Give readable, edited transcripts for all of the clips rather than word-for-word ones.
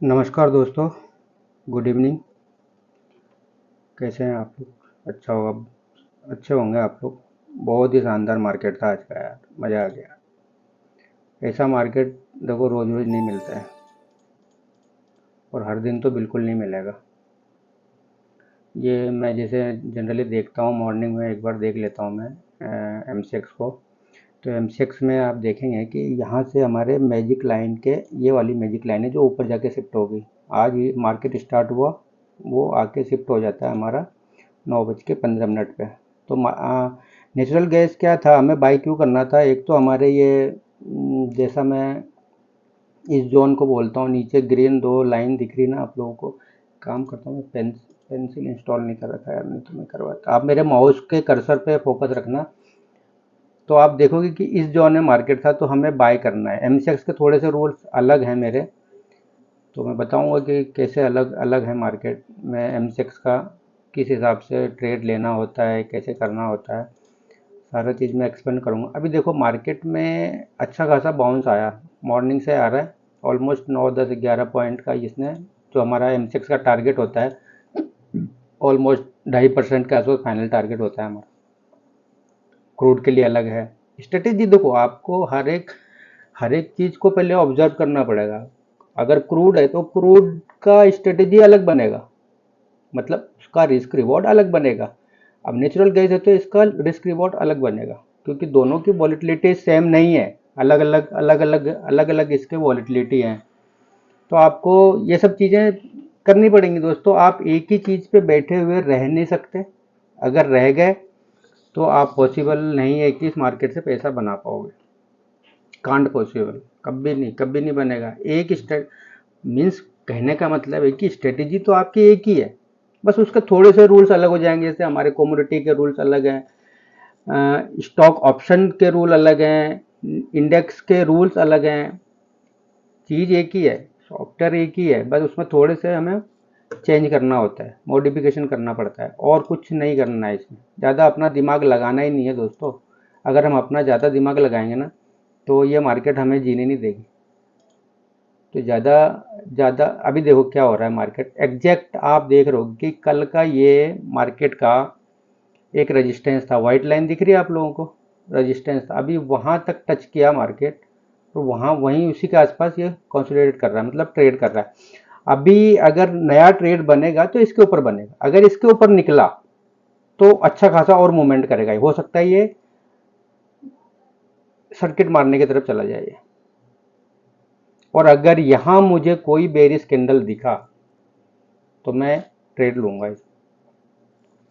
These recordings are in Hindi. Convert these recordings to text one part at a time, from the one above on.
नमस्कार दोस्तों। Good evening. कैसे हैं आप लोग? अच्छा होगा, अच्छे होंगे आप लोग। बहुत ही शानदार मार्केट था आज का यार, मज़ा आ गया। ऐसा मार्केट देखो रोज रोज नहीं मिलता है, और हर दिन तो बिल्कुल नहीं मिलेगा। ये मैं जैसे जनरली देखता हूँ, मॉर्निंग में एक बार देख लेता हूँ मैं एमसीएक्स को। तो एमसीएक्स में आप देखेंगे कि यहाँ से हमारे मैजिक लाइन के, ये वाली मैजिक लाइन है जो ऊपर जाके शिफ्ट होगी। आज ही मार्केट स्टार्ट हुआ, वो आके शिफ्ट हो जाता है हमारा 9:15 पे। तो नेचुरल गैस क्या था, हमें बाई क्यों करना था? एक तो हमारे ये जैसा मैं इस जोन को बोलता हूँ, नीचे ग्रीन दो लाइन दिख रही ना आप लोगों को। काम करता हूँ मैं, पेंसिल इंस्टॉल नहीं कर रखा यार, नहीं तो मैं करवाता। आप मेरे माउस के कर्सर पे फोकस रखना, तो आप देखोगे कि इस जोन में मार्केट था, तो हमें बाय करना है। एमसीएक्स के थोड़े से रूल्स अलग हैं मेरे, तो मैं बताऊंगा कि कैसे अलग अलग है मार्केट में एमसीएक्स का, किस हिसाब से ट्रेड लेना होता है, कैसे करना होता है, सारा चीज़ मैं एक्सप्लेन करूंगा। अभी देखो मार्केट में अच्छा खासा बाउंस आया, मॉर्निंग से आ रहा है ऑलमोस्ट 9, 10, 11 पॉइंट का। इसने जो हमारा एमसीएक्स का टारगेट होता है, ऑलमोस्ट 2.5% के आसपास फाइनल टारगेट होता है हमारा। क्रूड के लिए अलग है स्ट्रेटेजी। देखो आपको हर एक चीज़ को पहले ऑब्जर्व करना पड़ेगा। अगर क्रूड है तो क्रूड का स्ट्रेटेजी अलग बनेगा, मतलब उसका रिस्क रिवॉर्ड अलग बनेगा। अब नेचुरल गैस है तो इसका रिस्क रिवॉर्ड अलग बनेगा, क्योंकि दोनों की वॉलेटिलिटी सेम नहीं है, अलग अलग इसके वॉलेटिलिटी हैं। तो आपको ये सब चीज़ें करनी पड़ेंगी दोस्तों। आप एक ही चीज़ पे बैठे हुए रह नहीं सकते। अगर रह गए तो आप पॉसिबल नहीं है कि इस मार्केट से पैसा बना पाओगे। कांट पॉसिबल, कभी नहीं बनेगा। एक स्टेट मीन्स, कहने का मतलब है कि स्ट्रेटेजी तो आपकी एक ही है, बस उसके थोड़े से रूल्स अलग हो जाएंगे। जैसे हमारे कमोडिटी के रूल्स अलग हैं, स्टॉक ऑप्शन के रूल अलग हैं, इंडेक्स के रूल्स अलग हैं। चीज़ एक ही है, सॉफ्टवेयर एक ही है, बस उसमें थोड़े से हमें चेंज करना होता है, मॉडिफिकेशन करना पड़ता है, और कुछ नहीं करना है। इसमें ज़्यादा अपना दिमाग लगाना ही नहीं है दोस्तों। अगर हम अपना ज़्यादा दिमाग लगाएंगे ना, तो ये मार्केट हमें जीने नहीं देगी। तो ज़्यादा ज़्यादा अभी देखो क्या हो रहा है मार्केट एग्जैक्ट, आप देख रहे हो कि कल का ये मार्केट का एक रेजिस्टेंस था, वाइट लाइन दिख रही है आप लोगों को, रेजिस्टेंस था। अभी वहाँ तक टच किया मार्केट, तो वहाँ वहीं उसी के आसपास ये कंसोलिडेट कर रहा है, मतलब ट्रेड कर रहा है। अभी अगर नया ट्रेड बनेगा तो इसके ऊपर बनेगा, अगर इसके ऊपर निकला तो अच्छा खासा और मूवमेंट करेगा। हो सकता है ये सर्किट मारने की तरफ चला जाए। और अगर यहाँ मुझे कोई बेरिश कैंडल दिखा तो मैं ट्रेड लूंगा। इस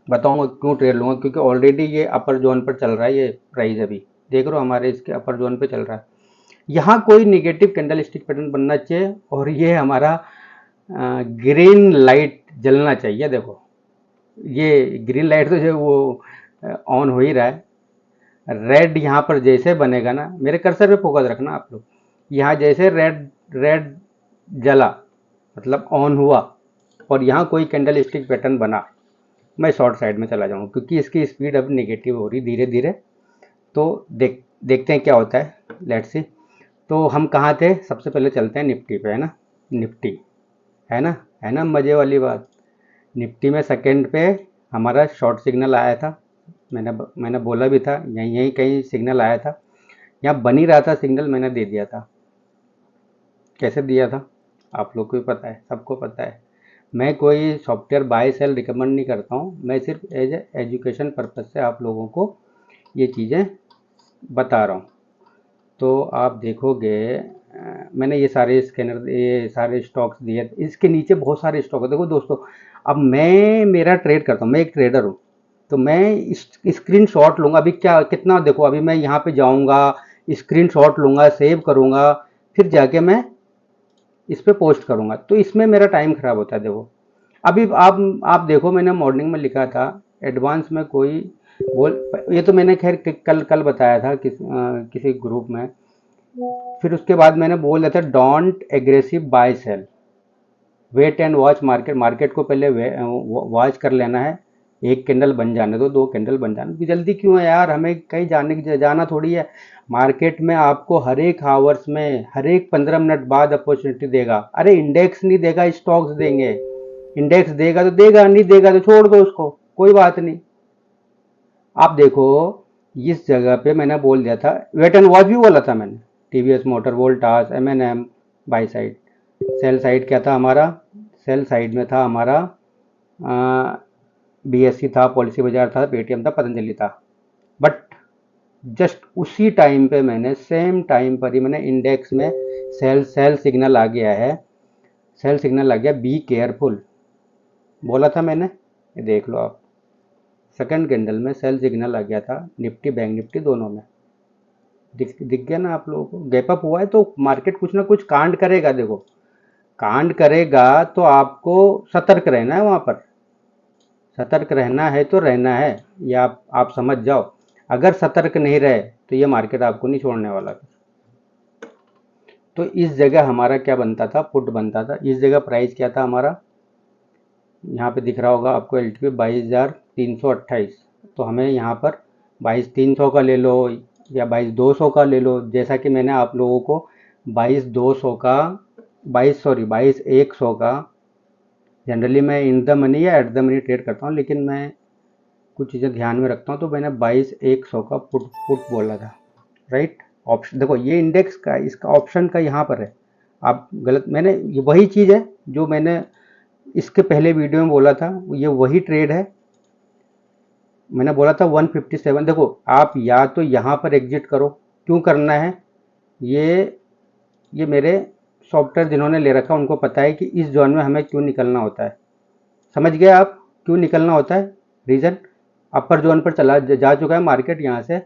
बताऊंगा क्यों ट्रेड लूंगा, क्योंकि ऑलरेडी ये अपर जोन पर चल रहा है। ये प्राइस अभी देख रहे हो हमारे इसके अपर जोन पे चल रहा है। यहाँ कोई निगेटिव कैंडल स्टिक पैटर्न बनना चाहिए, और ये हमारा ग्रीन लाइट जलना चाहिए। देखो ये ग्रीन लाइट तो जो वो ऑन हो ही रहा है। रेड यहाँ पर जैसे बनेगा ना, मेरे कर्सर पे फोकस रखना आप लोग, यहाँ जैसे रेड रेड जला, मतलब ऑन हुआ, और यहाँ कोई कैंडल स्टिक पैटर्न बना, मैं शॉर्ट साइड में चला जाऊंगा, क्योंकि इसकी स्पीड अब निगेटिव हो रही धीरे धीरे। तो देखते हैं क्या होता है, लेट्स सी। तो हम कहाँ थे? सबसे पहले चलते हैं निफ्टी पे, है ना। निफ्टी, है ना मज़े वाली बात। निफ्टी में सेकंड पे हमारा शॉर्ट सिग्नल आया था, मैंने बोला भी था यहीं यहीं कहीं सिग्नल आया था। यहाँ बन ही रहा था सिग्नल, मैंने दे दिया था। कैसे दिया था आप लोग को भी पता है, सबको पता है। मैं कोई सॉफ्टवेयर बाय सेल रिकमेंड नहीं करता हूँ, मैं सिर्फ एज एजुकेशन पर्पज से आप लोगों को ये चीज़ें बता रहा हूँ। तो आप देखोगे मैंने ये सारे स्कैनर, ये सारे स्टॉक्स दिए, इसके नीचे बहुत सारे स्टॉक है। देखो दोस्तों, अब मैं मेरा ट्रेड करता हूँ, मैं एक ट्रेडर हूँ, तो मैं स्क्रीन शॉट लूँगा। अभी क्या कितना देखो, अभी मैं यहाँ पे जाऊँगा, स्क्रीन शॉट लूँगा, सेव करूँगा, फिर जाके मैं इस पे पोस्ट करूँगा, तो इसमें मेरा टाइम ख़राब होता है। देखो अभी आप देखो, मैंने मॉर्निंग में लिखा था एडवांस में कोई बोल, ये तो मैंने खैर कल कल बताया था किसी ग्रुप में। फिर उसके बाद मैंने बोल दिया था don't aggressive buy sell, wait and watch market. Market को पहले वॉच कर लेना है, एक कैंडल बन जाने दो, दो कैंडल बन जाने दो, जल्दी क्यों है यार, हमें कहीं जाना थोड़ी है। मार्केट में आपको हर एक आवर्स में, हर एक 15 मिनट बाद अपॉर्चुनिटी देगा। अरे इंडेक्स नहीं देगा, स्टॉक्स देंगे। इंडेक्स देगा तो देगा, नहीं देगा तो छोड़ दो उसको, कोई बात नहीं। आप देखो, इस जगह पे मैंने बोल दिया था, वेट एंड वॉच भी बोला था मैंने। TVS Motor, Voltas, M&M, buy side. Sell side क्या था हमारा? सेल साइड में था हमारा बीएससी था, पॉलिसी बाजार था, पेटीएम था, पतंजलि था। बट जस्ट उसी टाइम पे मैंने, सेम टाइम पर ही मैंने इंडेक्स में सेल सेल सिग्नल आ गया है, सेल सिग्नल आ गया, बी केयरफुल बोला था मैंने। ये देख लो आप, सेकंड कैंडल में सेल सिग्नल आ गया था, निफ्टी बैंक निफ्टी दोनों में। दिख गया ना आप लोगों को? गैप अप हुआ है तो मार्केट कुछ ना कुछ कांड करेगा। देखो, कांड करेगा तो आपको सतर्क रहना है, वहां पर सतर्क रहना है तो रहना है, ये आप समझ जाओ। अगर सतर्क नहीं रहे तो ये मार्केट आपको नहीं छोड़ने वाला। तो इस जगह हमारा क्या बनता था? पुट बनता था। इस जगह प्राइस क्या था हमारा? यहाँ पे दिख रहा होगा आपको, एल टी 22,328। तो हमें यहाँ पर 22,300 का ले लो या 22,200 का ले लो। जैसा कि मैंने आप लोगों को 22,200 का, 22,100 का, जनरली मैं इन द मनी या एट द मनी ट्रेड करता हूँ, लेकिन मैं कुछ चीज़ें ध्यान में रखता हूँ, तो मैंने 22,100 का पुट बोला था, राइट। ऑप्शन देखो, ये इंडेक्स का, इसका ऑप्शन का यहाँ पर है। आप गलत, मैंने ये वही चीज़ है जो मैंने इसके पहले वीडियो में बोला था, ये वही ट्रेड है। मैंने बोला था 157। देखो, आप या तो यहाँ पर एग्जिट करो। क्यों करना है? ये ये मेरे सॉफ्टवेयर जिन्होंने ले रखा उनको पता है कि इस जोन में हमें क्यों निकलना होता है। समझ गए आप क्यों निकलना होता है? रीज़न, अपर जोन पर चला जा चुका है मार्केट यहाँ से।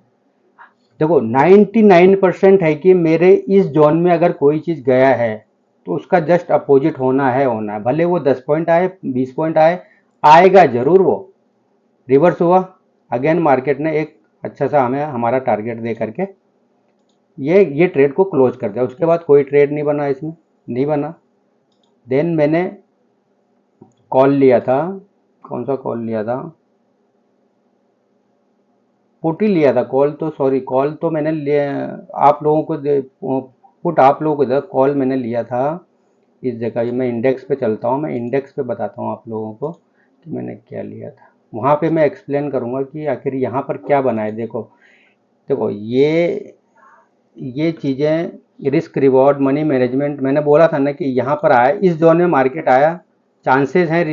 देखो 99% है कि मेरे इस जोन में अगर कोई चीज़ गया है तो उसका जस्ट अपोजिट होना है, भले वो 10 पॉइंट आए, 20 पॉइंट आए, आएगा जरूर वो। रिवर्स हुआ, अगेन मार्केट ने एक अच्छा सा हमें हमारा टारगेट दे करके ये ट्रेड को क्लोज कर दिया। उसके बाद कोई ट्रेड नहीं बना इसमें, नहीं बना। देन मैंने कॉल लिया था, कौन सा कॉल लिया था? पुट ही लिया था। कॉल तो, सॉरी, कॉल तो मैंने लिया आप लोगों को पुट आप लोगों को, कॉल मैंने लिया था इस जगह। ये मैं इंडेक्स पे चलता हूँ, मैं इंडेक्स पे बताता हूँ आप लोगों को कि मैंने क्या लिया था। वहाँ पे मैं एक्सप्लेन करूँगा कि आखिर यहाँ पर क्या बना है। देखो देखो, ये चीज़ें, रिस्क रिवॉर्ड मनी मैनेजमेंट, मैंने बोला था ना कि यहाँ पर आया, इस जोन में मार्केट आया, चांसेस हैं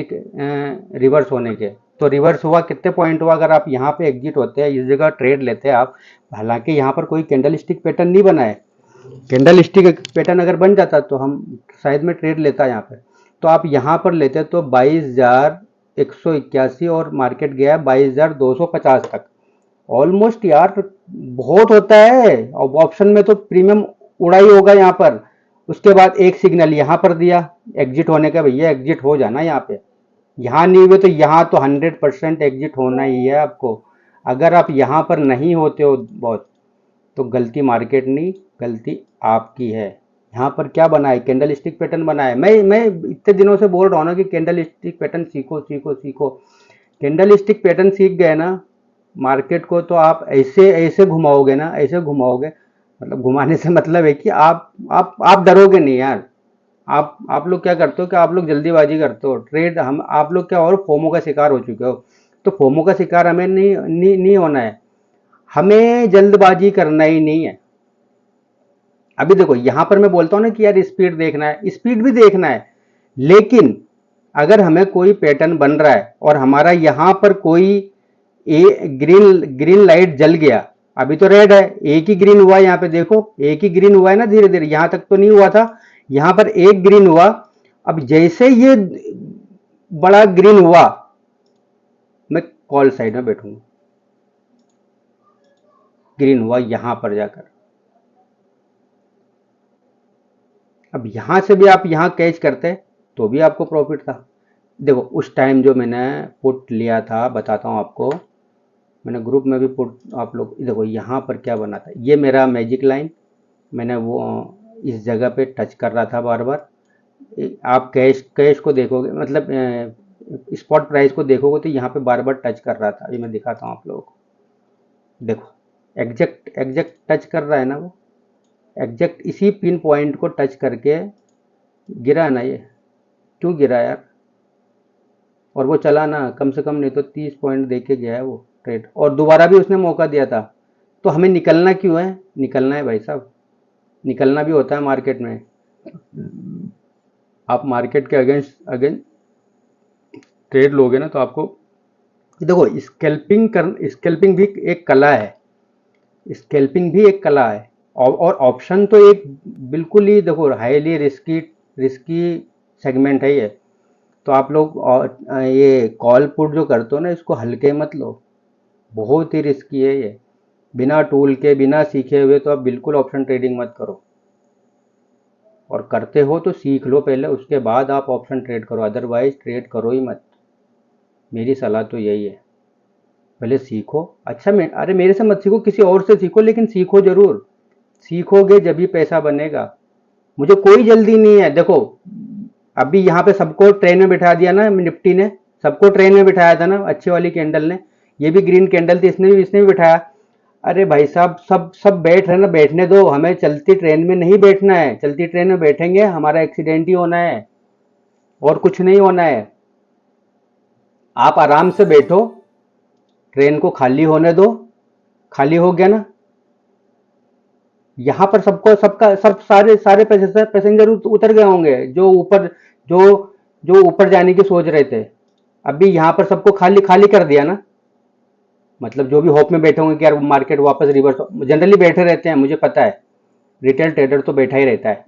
रिवर्स होने के। तो रिवर्स हुआ, कितने पॉइंट हुआ? अगर आप यहाँ पे एग्जिट होते हैं, इस जगह ट्रेड लेते हैं आप, हालांकि यहाँ पर कोई कैंडल स्टिक पैटर्न नहीं बना है। कैंडल स्टिक पैटर्न अगर बन जाता तो हम शायद में ट्रेड लेता यहाँ पे। तो आप यहाँ पर लेते तो 22,181, और मार्केट गया 22,250 तक। ऑलमोस्ट यार बहुत होता है। अब ऑप्शन में तो प्रीमियम उड़ा ही होगा यहाँ पर। उसके बाद एक सिग्नल यहाँ पर दिया एग्जिट होने का, भैया एग्जिट हो जाना यहाँ पे। यहाँ नहीं हुए तो यहाँ तो 100% एग्जिट होना ही है आपको। अगर आप यहाँ पर नहीं होते हो बहुत, तो गलती मार्केट नहीं, गलती आपकी है। यहाँ पर क्या बना है? कैंडल स्टिक पैटर्न बना है। मैं इतने दिनों से बोल रहा हूँ ना कि कैंडल स्टिक पैटर्न सीखो सीखो सीखो। कैंडल स्टिक पैटर्न सीख गए ना मार्केट को, तो आप ऐसे ऐसे घुमाओगे ना, ऐसे घुमाओगे, मतलब घुमाने से मतलब है कि आप डरोगे नहीं यार। आप लोग क्या करते हो कि आप लोग जल्दीबाजी करते हो ट्रेड, हम आप लोग क्या, और फोमो का शिकार हो चुके हो। तो फोमो का शिकार हमें नहीं होना है। हमें जल्दबाजी करना ही नहीं है। अभी देखो यहाँ पर मैं बोलता हूँ ना कि यार स्पीड देखना है, स्पीड भी देखना है, लेकिन अगर हमें कोई पैटर्न बन रहा है और हमारा यहाँ पर कोई ग्रीन ग्रीन लाइट जल गया, अभी तो रेड है, एक ही ग्रीन हुआ है यहाँ पे, देखो एक ही ग्रीन हुआ है ना, धीरे धीरे, यहाँ तक तो नहीं हुआ था, यहाँ पर एक ग्रीन हुआ। अब जैसे ये बड़ा ग्रीन हुआ, मैं कॉल साइड में बैठूंगा। ग्रीन हुआ यहाँ पर जाकर, अब यहाँ से भी आप यहाँ कैच करते तो भी आपको प्रॉफिट था। देखो उस टाइम जो मैंने पुट लिया था, बताता हूँ आपको, मैंने ग्रुप में भी पुट, आप लोग देखो यहाँ पर क्या बना था, ये मेरा मैजिक लाइन, मैंने वो इस जगह पे टच कर रहा था बार बार। आप कैश कैश को देखोगे, मतलब स्पॉट प्राइस को देखोगे तो यहाँ पे बार बार टच कर रहा था। अभी मैं दिखाता हूँ आप लोगों को, देखो एग्जैक्ट एग्जैक्ट टच कर रहा है ना, वो एग्जैक्ट इसी पिन पॉइंट को टच करके गिरा ना ये। क्यों गिरा यार? और वो चला ना, कम से कम नहीं तो 30 पॉइंट दे के गया है वो ट्रेड, और दोबारा भी उसने मौका दिया था। तो हमें निकलना क्यों है? निकलना है भाई साहब, निकलना भी होता है मार्केट में। आप मार्केट के अगेंस्ट अगेंस्ट ट्रेड लोगे ना तो आपको, देखो स्कैल्पिंग भी एक कला है, स्कैल्पिंग भी एक कला है। और ऑप्शन तो एक बिल्कुल ही देखो हाईली रिस्की रिस्की सेगमेंट है ये। तो आप लोग ये कॉल पुट जो करते हो ना, इसको हल्के मत लो, बहुत ही रिस्की है ये। बिना टूल के, बिना सीखे हुए तो आप बिल्कुल ऑप्शन ट्रेडिंग मत करो, और करते हो तो सीख लो पहले, उसके बाद आप ऑप्शन ट्रेड करो, अदरवाइज ट्रेड करो ही मत। मेरी सलाह तो यही है, पहले सीखो। अच्छा, अरे मेरे से मत सीखो, किसी और से सीखो, लेकिन सीखो जरूर। सीखोगे जब भी पैसा बनेगा। मुझे कोई जल्दी नहीं है। देखो अभी यहाँ पे सबको ट्रेन में बिठा दिया ना निफ्टी ने, सबको ट्रेन में बिठाया था ना अच्छी वाली कैंडल ने। ये भी ग्रीन कैंडल थी, इसने भी बिठाया। अरे भाई साहब, सब सब बैठ रहे ना, बैठने दो। हमें चलती ट्रेन में नहीं बैठना है। चलती ट्रेन में बैठेंगे हमारा एक्सीडेंट ही होना है, और कुछ नहीं होना है। आप आराम से बैठो, ट्रेन को खाली होने दो। खाली हो गया ना, यहाँ पर सबको सबका सब सारे सारे पैसेंजर उतर गए होंगे, जो जो ऊपर जाने की सोच रहे थे। अभी यहाँ पर सबको खाली खाली कर दिया ना, मतलब जो भी होप में बैठे होंगे कि यार मार्केट वापस रिवर्स, जनरली बैठे रहते हैं, मुझे पता है। रिटेल ट्रेडर तो बैठा ही रहता है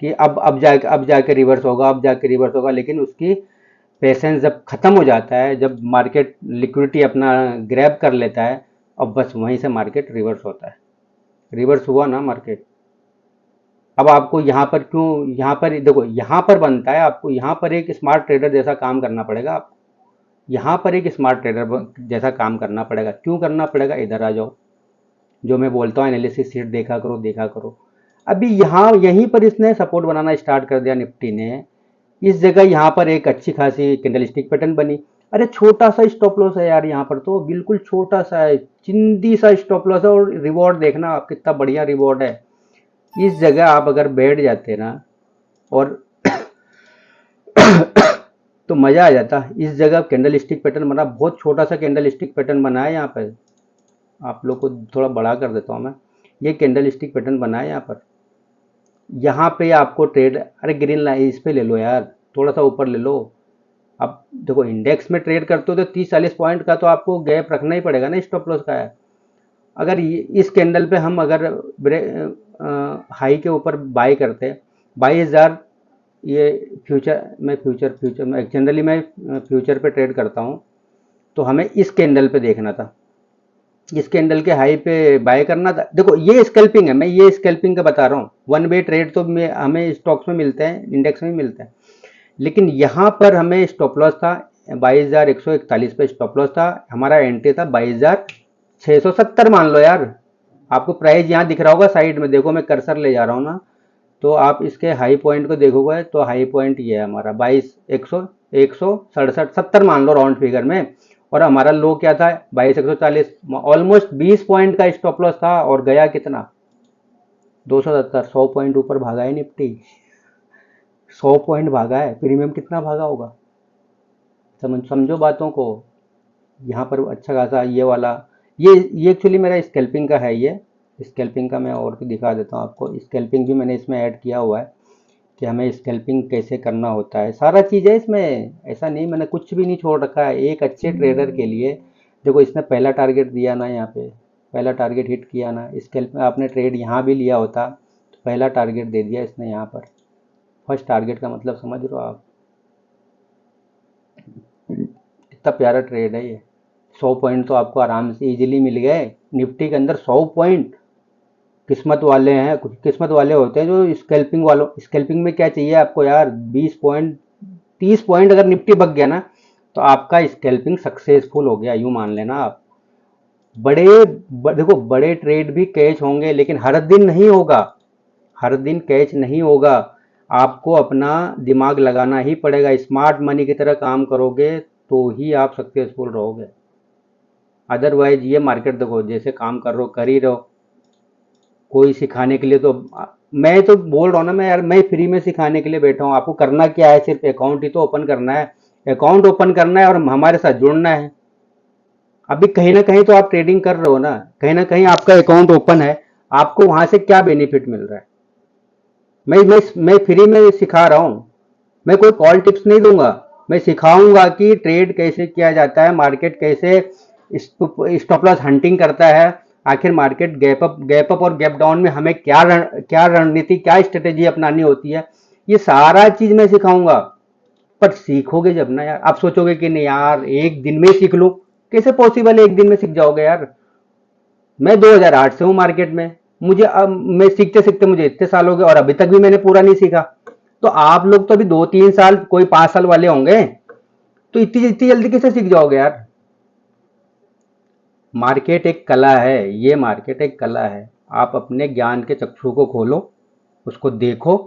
कि अब जाके रिवर्स होगा, अब जाके रिवर्स होगा। लेकिन उसकी पेशेंस जब खत्म हो जाता है, जब मार्केट लिक्विडिटी अपना ग्रैब कर लेता है, अब बस वहीं से मार्केट रिवर्स होता है। रिवर्स हुआ ना मार्केट, अब आपको यहाँ पर क्यों, यहाँ पर देखो, यहाँ पर बनता है आपको, यहाँ पर एक स्मार्ट ट्रेडर जैसा काम करना पड़ेगा आपको। यहाँ पर एक स्मार्ट ट्रेडर जैसा काम करना पड़ेगा। क्यों करना पड़ेगा? इधर आ जाओ, जो मैं बोलता हूँ एनालिसिस शीट देखा करो, देखा करो। अभी यहाँ यहीं पर इसने सपोर्ट बनाना स्टार्ट कर दिया निफ्टी ने। इस जगह यहाँ पर एक अच्छी खासी कैंडलस्टिक पैटर्न बनी। अरे छोटा सा स्टॉप लॉस है यार, यहाँ पर तो बिल्कुल छोटा सा है, चिंदी सा स्टॉप लॉस है, और रिवॉर्ड देखना आप कितना बढ़िया रिवॉर्ड है। इस जगह आप अगर बैठ जाते ना, और तो मजा आ जाता। इस जगह कैंडल स्टिक पैटर्न बना, बहुत छोटा सा कैंडल स्टिक पैटर्न बना है यहाँ पर। आप लोग को थोड़ा बड़ा कर देता हूँ मैं। ये कैंडल स्टिक पैटर्न बना है यहाँ पर। यहाँ पे आपको ट्रेड, अरे ग्रीन लाइन इस पे ले लो यार, थोड़ा सा ऊपर ले लो। अब देखो इंडेक्स में ट्रेड करते हो तो 30-40 पॉइंट का तो आपको गैप रखना ही पड़ेगा ना, स्टॉप लॉस का है। अगर इस कैंडल पे हम अगर हाई के ऊपर बाय करते हैं 22,000, ये फ्यूचर में जनरली मैं फ्यूचर पे ट्रेड करता हूँ, तो हमें इस कैंडल पे देखना था, इस कैंडल के हाई पे बाय करना था। देखो ये स्कैल्पिंग है, मैं ये स्कैल्पिंग का बता रहा हूँ। वन वे ट्रेड तो हमें स्टॉक्स में मिलते हैं, इंडेक्स में मिलता है, लेकिन यहाँ पर हमें स्टॉप लॉस था 22,141 पे स्टॉप लॉस था। हमारा एंट्री था 22,670 मान लो यार। आपको प्राइस यहाँ दिख रहा होगा साइड में, देखो मैं कर्सर ले जा रहा हूँ ना, तो आप इसके हाई पॉइंट को देखोगे तो हाई पॉइंट ये है हमारा 22,167 मान लो राउंड फिगर में। और हमारा लो क्या था? 22,140, ऑलमोस्ट 20 पॉइंट का स्टॉप लॉस था, और गया कितना? 270। 100 पॉइंट ऊपर भागा है निफ्टी, 100 पॉइंट भागा है। प्रीमियम कितना भागा होगा? समझो बातों को। यहाँ पर अच्छा खासा ये वाला, ये एक्चुअली मेरा स्कैल्पिंग का है। ये स्कैल्पिंग का मैं और भी दिखा देता हूँ आपको। स्कैल्पिंग भी मैंने इसमें ऐड किया हुआ है कि हमें स्कैल्पिंग कैसे करना होता है, सारा चीज़ है इसमें। ऐसा नहीं मैंने कुछ भी नहीं छोड़ रखा है एक अच्छे ट्रेडर के लिए। देखो इसने पहला टारगेट दिया ना, यहाँ पे पहला टारगेट हिट किया ना। स्कैल्प में आपने ट्रेड यहाँ भी लिया होता तो पहला टारगेट दे दिया इसने यहाँ पर। फर्स्ट टारगेट का मतलब समझ रहे हो आप? कितना प्यारा ट्रेड है ये। 100 पॉइंट तो आपको आराम से इजीली मिल गए निफ्टी के अंदर। 100 पॉइंट किस्मत वाले हैं, कुछ किस्मत वाले होते हैं जो स्कैल्पिंग वालों। स्कैल्पिंग में क्या चाहिए आपको यार? 20 पॉइंट 30 पॉइंट अगर निफ्टी बच गया ना, तो आपका स्कैल्पिंग सक्सेसफुल हो गया, यूं मान लेना आप। देखो बड़े ट्रेड भी कैच होंगे, लेकिन हर दिन नहीं होगा, हर दिन कैच नहीं होगा। आपको अपना दिमाग लगाना ही पड़ेगा, स्मार्ट मनी की तरह काम करोगे तो ही आप सक्सेसफुल रहोगे। अदरवाइज ये मार्केट देखो जैसे काम कर रहे हो कर ही रहो, कोई सिखाने के लिए तो मैं तो बोल रहा हूँ ना, मैं यार मैं फ्री में सिखाने के लिए बैठा हूँ। आपको करना क्या है, सिर्फ अकाउंट ही तो ओपन करना है, अकाउंट ओपन करना है और हमारे साथ जुड़ना है। अभी कहीं ना कहीं तो आप ट्रेडिंग कर रहे हो ना, कहीं ना कहीं आपका अकाउंट ओपन है, आपको वहां से क्या बेनिफिट मिल रहा है? मैं फ्री में सिखा रहा हूँ, मैं कोई कॉल टिप्स नहीं दूंगा, मैं सिखाऊंगा कि ट्रेड कैसे किया जाता है, मार्केट कैसे स्टॉप लॉस हंटिंग करता है, आखिर मार्केट गैप अप और गैप डाउन में हमें क्या रणनीति क्या स्ट्रेटेजी अपनानी होती है, ये सारा चीज मैं सिखाऊंगा। पर सीखोगे जब ना यार, आप सोचोगे कि नहीं यार एक दिन में सीख लूं, कैसे पॉसिबल है एक दिन में सीख जाओगे यार? मैं 2008 से हूँ मार्केट में, मुझे अब मैं सीखते सीखते मुझे इतने साल हो गए और अभी तक भी मैंने पूरा नहीं सीखा। तो आप लोग तो अभी 2-3 साल कोई 5 साल वाले होंगे, तो इतनी इतनी जल्दी कैसे सीख जाओगे यार? मार्केट एक कला है, ये मार्केट एक कला है। आप अपने ज्ञान के चक्षु को खोलो, उसको देखो।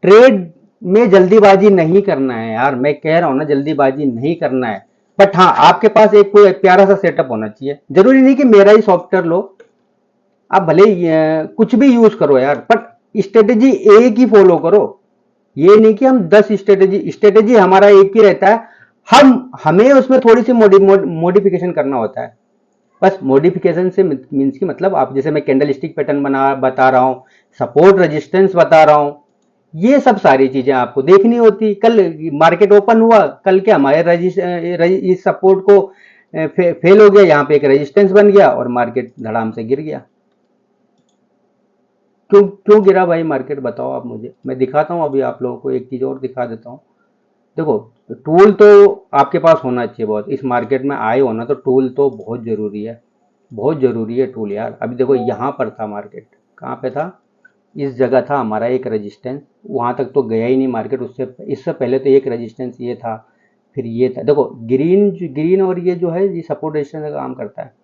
ट्रेड में जल्दीबाजी नहीं करना है यार, मैं कह रहा हूं ना जल्दीबाजी नहीं करना है। बट हाँ, आपके पास एक कोई प्यारा सा सेटअप होना चाहिए, जरूरी नहीं कि मेरा ही सॉफ्टवेयर लो, आप भले ही कुछ भी यूज करो यार, बट स्ट्रेटेजी एक ही फॉलो करो। ये नहीं कि हम 10 स्ट्रेटेजी हमारा एक ही रहता है, हमें उसमें थोड़ी सी मॉडिफिकेशन करना होता है। बस मॉडिफिकेशन से मीन्स की मतलब, आप जैसे मैं कैंडल स्टिक पैटर्न बना बता रहा हूँ, सपोर्ट रेजिस्टेंस बता रहा हूँ, ये सब सारी चीजें आपको देखनी होती। कल मार्केट ओपन हुआ, कल के हमारे इस सपोर्ट को फेल हो गया, यहाँ पे एक रेजिस्टेंस बन गया और मार्केट धड़ाम से गिर गया। क्यों क्यों गिरा भाई मार्केट, बताओ आप मुझे, मैं दिखाता हूँ। अभी आप लोगों को एक चीज और दिखा देता हूँ। देखो, टूल तो आपके पास होना चाहिए बहुत, इस मार्केट में आए हो ना तो टूल तो बहुत जरूरी है, बहुत जरूरी है टूल यार। अभी देखो यहाँ पर था मार्केट, कहाँ पे था, इस जगह था हमारा एक रेजिस्टेंस, वहां तक तो गया ही नहीं मार्केट। उससे इससे पहले तो एक रेजिस्टेंस ये था, फिर ये था। देखो ग्रीन ग्रीन और ये जो है ये सपोर्ट रेजिस्टेंस का काम करता है।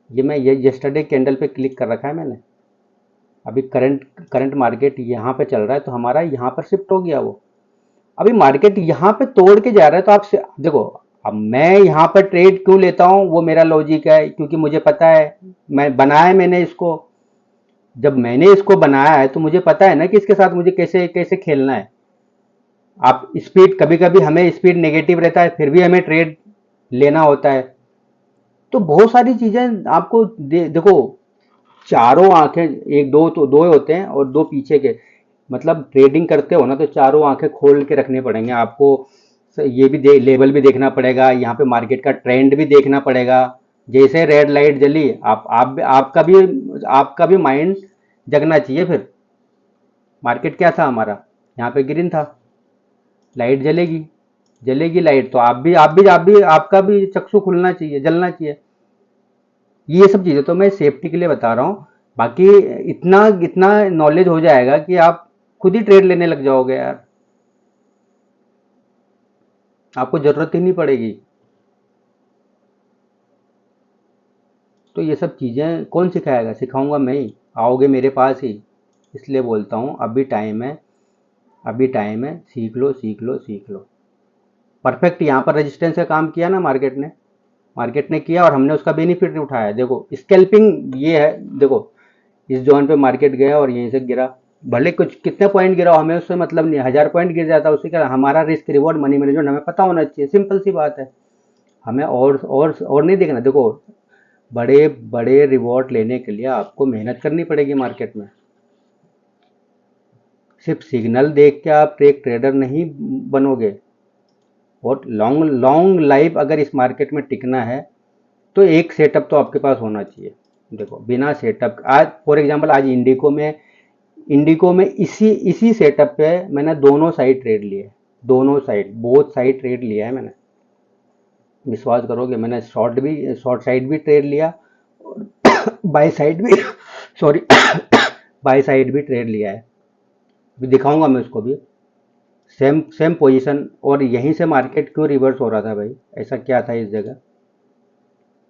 ये मैं ये यस्टरडे कैंडल पे क्लिक कर रखा है मैंने। अभी करंट करंट मार्केट यहाँ पे चल रहा है तो हमारा यहाँ पर शिफ्ट हो गया वो। अभी मार्केट यहाँ पे तोड़ के जा रहा है तो आप देखो, अब मैं यहाँ पर ट्रेड क्यों लेता हूँ वो मेरा लॉजिक है, क्योंकि मुझे पता है, मैं बनाया है मैंने इसको। जब मैंने इसको बनाया है तो मुझे पता है ना कि इसके साथ मुझे कैसे कैसे खेलना है। आप स्पीड, कभी कभी हमें स्पीड नेगेटिव रहता है फिर भी हमें ट्रेड लेना होता है। तो बहुत सारी चीजें आपको देखो, चारों आंखें, एक दो तो दो होते हैं और दो पीछे के, मतलब ट्रेडिंग करते हो ना तो चारों आंखें खोल के रखने पड़ेंगे आपको। ये भी लेवल भी देखना पड़ेगा, यहाँ पे मार्केट का ट्रेंड भी देखना पड़ेगा। जैसे रेड लाइट जली, आपका भी माइंड जगना चाहिए। फिर मार्केट क्या था हमारा, यहाँ पे ग्रीन था, लाइट जलेगी, जलेगी लाइट तो आपका भी चक्षु खुलना चाहिए, जलना चाहिए। ये सब चीजें तो मैं सेफ्टी के लिए बता रहा हूँ। बाकी इतना इतना नॉलेज हो जाएगा कि आप खुद ही ट्रेड लेने लग जाओगे यार, आपको जरूरत ही नहीं पड़ेगी। तो ये सब चीजें कौन सिखाएगा, सिखाऊंगा मैं ही, आओगे मेरे पास ही। इसलिए बोलता हूँ अभी टाइम है, अभी टाइम है, सीख लो सीख लो सीख लो। परफेक्ट यहाँ पर रेजिस्टेंस का काम किया ना मार्केट ने किया और हमने उसका बेनिफिट उठाया। देखो स्कैल्पिंग ये है, देखो इस जोन पे मार्केट गया और यहीं से गिरा, भले कुछ कितने पॉइंट गिरा हमें उससे मतलब नहीं, 1000 पॉइंट गिर जाता उससे क्या, हमारा रिस्क रिवॉर्ड मनी मैनेजमेंट हमें पता होना चाहिए, सिंपल सी बात है। हमें और नहीं देखना। देखो बड़े बड़े रिवॉर्ड लेने के लिए आपको मेहनत करनी पड़ेगी मार्केट में। सिर्फ सिग्नल देख के आप एक ट्रेडर नहीं बनोगे। और लॉन्ग लॉन्ग लाइफ अगर इस मार्केट में टिकना है तो एक सेटअप तो आपके पास होना चाहिए। देखो बिना सेटअप, आज फॉर एग्जांपल आज इंडिको में इसी इसी सेटअप पे मैंने दोनों साइड ट्रेड लिए, दोनों साइड बोथ साइड ट्रेड लिया है मैंने। विश्वास करोगे, मैंने शॉर्ट साइड भी ट्रेड लिया और बाय साइड भी सॉरी बाय साइड भी ट्रेड लिया है। अभी दिखाऊंगा मैं उसको भी, सेम सेम पोजीशन। और यहीं से मार्केट क्यों रिवर्स हो रहा था भाई, ऐसा क्या था इस जगह,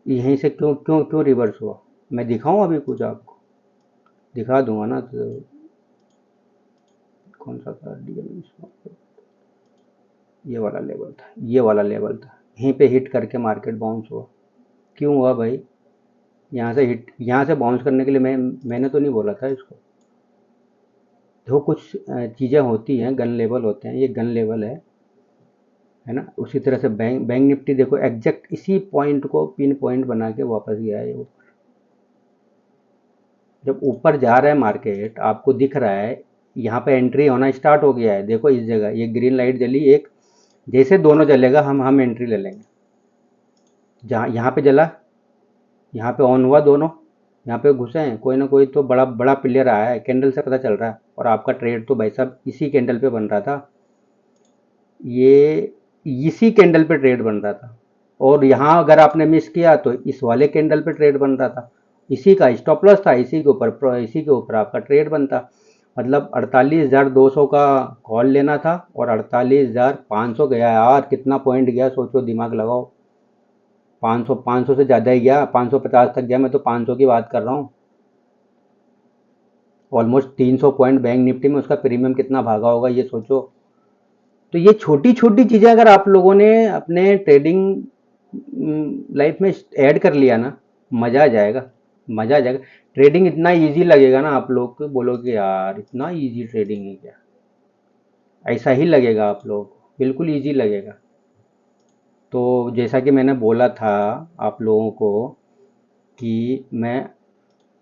यहीं से क्यों क्यों क्यों रिवर्स हुआ, मैं दिखाऊं अभी कुछ आपको, दिखा दूंगा ना तो। कौन सा था, ये वाला लेवल था, ये वाला लेवल था, यहीं पे हिट करके मार्केट बाउंस हुआ। क्यों हुआ भाई? यहाँ से हिट, यहाँ से बाउंस करने के लिए मैंने तो नहीं बोला था इसको। देखो कुछ चीज़ें होती हैं, गन लेवल होते हैं, ये गन लेवल है ना। उसी तरह से बैंक निफ्टी देखो एग्जैक्ट इसी पॉइंट को पिन पॉइंट बना के वापस गया है वो। जब ऊपर जा रहा है मार्केट, आपको दिख रहा है यहाँ पे एंट्री होना स्टार्ट हो गया है। देखो इस जगह ये ग्रीन लाइट जली एक, जैसे दोनों जलेगा हम एंट्री ले लेंगे। जहाँ यहाँ पे जला, यहाँ पे ऑन हुआ दोनों, यहाँ पे घुसे हैं, कोई ना कोई तो बड़ा बड़ा प्लेयर आया है, कैंडल से पता चल रहा है। और आपका ट्रेड तो भाई साहब इसी कैंडल पे बन रहा था, ये इसी कैंडल पे ट्रेड बन रहा था। और यहाँ अगर आपने मिस किया तो इस वाले कैंडल पे ट्रेड बन रहा था, इसी का स्टॉप लॉस था, इसी के ऊपर आपका ट्रेड बनता। मतलब 48,200 का कॉल लेना था और 48,500 गया यार। कितना पॉइंट गया सोचो, दिमाग लगाओ। 500 से ज़्यादा ही गया, 550 तक गया। मैं तो 500 की बात कर रहा हूँ। ऑलमोस्ट 300 पॉइंट बैंक निफ्टी में उसका प्रीमियम कितना भागा होगा ये सोचो। तो ये छोटी छोटी चीज़ें अगर आप लोगों ने अपने ट्रेडिंग लाइफ में ऐड कर लिया ना, मज़ा आ जाएगा, मज़ा आ जाएगा। ट्रेडिंग इतना इजी लगेगा ना, आप लोग को बोलोगे यार इतना इजी ट्रेडिंग है क्या, ऐसा ही लगेगा आप लोगों को, बिल्कुल इजी लगेगा। तो जैसा कि मैंने बोला था आप लोगों को कि मैं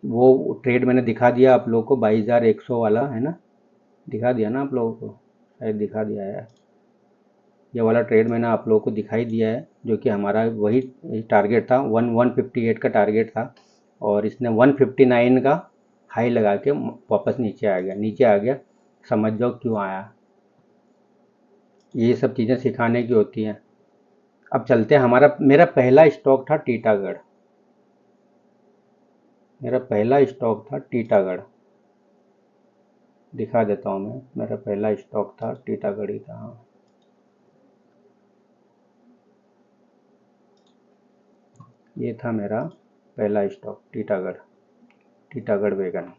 वो ट्रेड मैंने दिखा दिया आप लोगों को, 22,100 वाला है ना, दिखा दिया ना आप लोगों को, शायद दिखा दिया है। ये वाला ट्रेड मैंने आप लोगों को दिखाई दिया है, जो कि हमारा वही टारगेट था, 158 का टारगेट था। और इसने 159 का हाई लगा के वापस नीचे आ गया, नीचे आ गया। समझ जाओ क्यों आया। ये सब चीज़ें सिखाने की होती हैं। अब चलते हैं, मेरा पहला स्टॉक था टीटागढ़, मेरा पहला स्टॉक था टीटागढ़। दिखा देता हूँ मैं, मेरा पहला स्टॉक था टीटागढ़ ही था। हाँ, ये था मेरा पहला स्टॉक टीटागढ़, टीटागढ़ वैगन।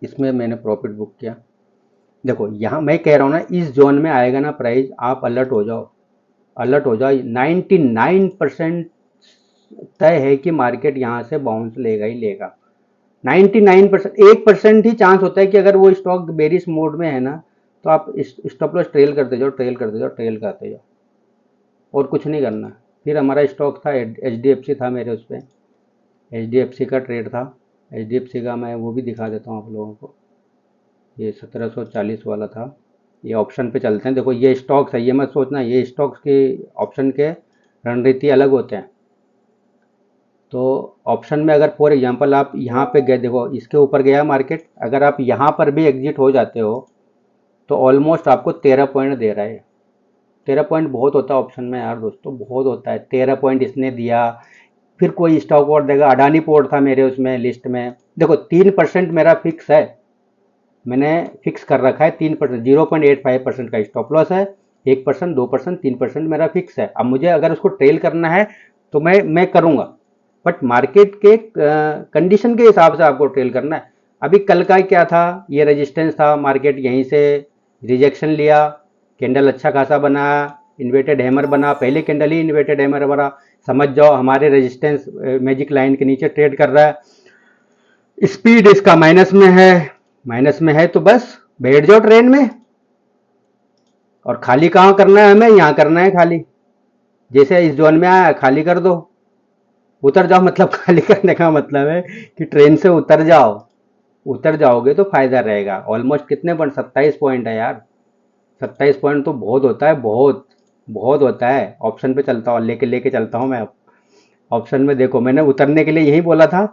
इसमें मैंने प्रॉफिट बुक किया। देखो यहाँ मैं कह रहा हूँ ना, इस जोन में आएगा ना प्राइस, आप अलर्ट हो जाओ, अलर्ट हो जाओ। 99% तय है कि मार्केट यहाँ से बाउंस लेगा ही लेगा। 99%, 1% ही चांस होता है कि अगर वो स्टॉक बेरिश मोड में है ना, तो आप स्टॉप लॉस ट्रेल करते जाओ, ट्रेल करते जाओ, ट्रेल करते जाओ, और कुछ नहीं करना। फिर हमारा स्टॉक था HDFC था मेरे उस पर, HDFC का ट्रेड था। HDFC का मैं वो भी दिखा देता हूँ आप लोगों को। ये 1740 वाला था। ये ऑप्शन पे चलते हैं। देखो ये स्टॉक्स है, ये मत सोचना ये स्टॉक्स के ऑप्शन के रणनीति अलग होते हैं। तो ऑप्शन में अगर फॉर एग्जांपल आप यहाँ पे गए, देखो इसके ऊपर गया मार्केट, अगर आप यहाँ पर भी एग्जिट हो जाते हो तो ऑलमोस्ट आपको 13 पॉइंट दे रहा है। 13 पॉइंट बहुत होता है ऑप्शन में यार दोस्तों, बहुत होता है। 13 पॉइंट इसने दिया, फिर कोई स्टॉक और देगा। अडानी पोर्ट था मेरे उसमें लिस्ट में। देखो 3% मेरा फिक्स है, मैंने फिक्स कर रखा है 3%, 0.85% का स्टॉप लॉस है। 1%, 2%, 3% मेरा फिक्स है। अब मुझे अगर उसको ट्रेल करना है तो मैं करूँगा, बट मार्केट के कंडीशन के हिसाब से आपको ट्रेल करना है। अभी कल का क्या था, ये रेजिस्टेंस था, मार्केट यहीं से रिजेक्शन लिया, कैंडल अच्छा खासा बना, इन्वर्टेड हैमर बना, पहले कैंडल ही इन्वर्टेड हैमर बना। समझ जाओ हमारे रेजिस्टेंस मैजिक लाइन के नीचे ट्रेड कर रहा है। स्पीड इसका माइनस में है, माइनस में है तो बस बैठ जाओ ट्रेन में। और खाली कहाँ करना है हमें, यहाँ करना है खाली। जैसे इस जोन में आया खाली कर दो, उतर जाओ। मतलब खाली करने का मतलब है कि ट्रेन से उतर जाओ, उतर जाओगे तो फायदा रहेगा। ऑलमोस्ट कितने पॉइंट, 27 पॉइंट है यार। 27 पॉइंट तो बहुत होता है, बहुत बहुत होता है। ऑप्शन पे चलता हूँ, लेके लेके चलता हूँ मैं। अब ऑप्शन में देखो मैंने उतरने के लिए यही बोला था।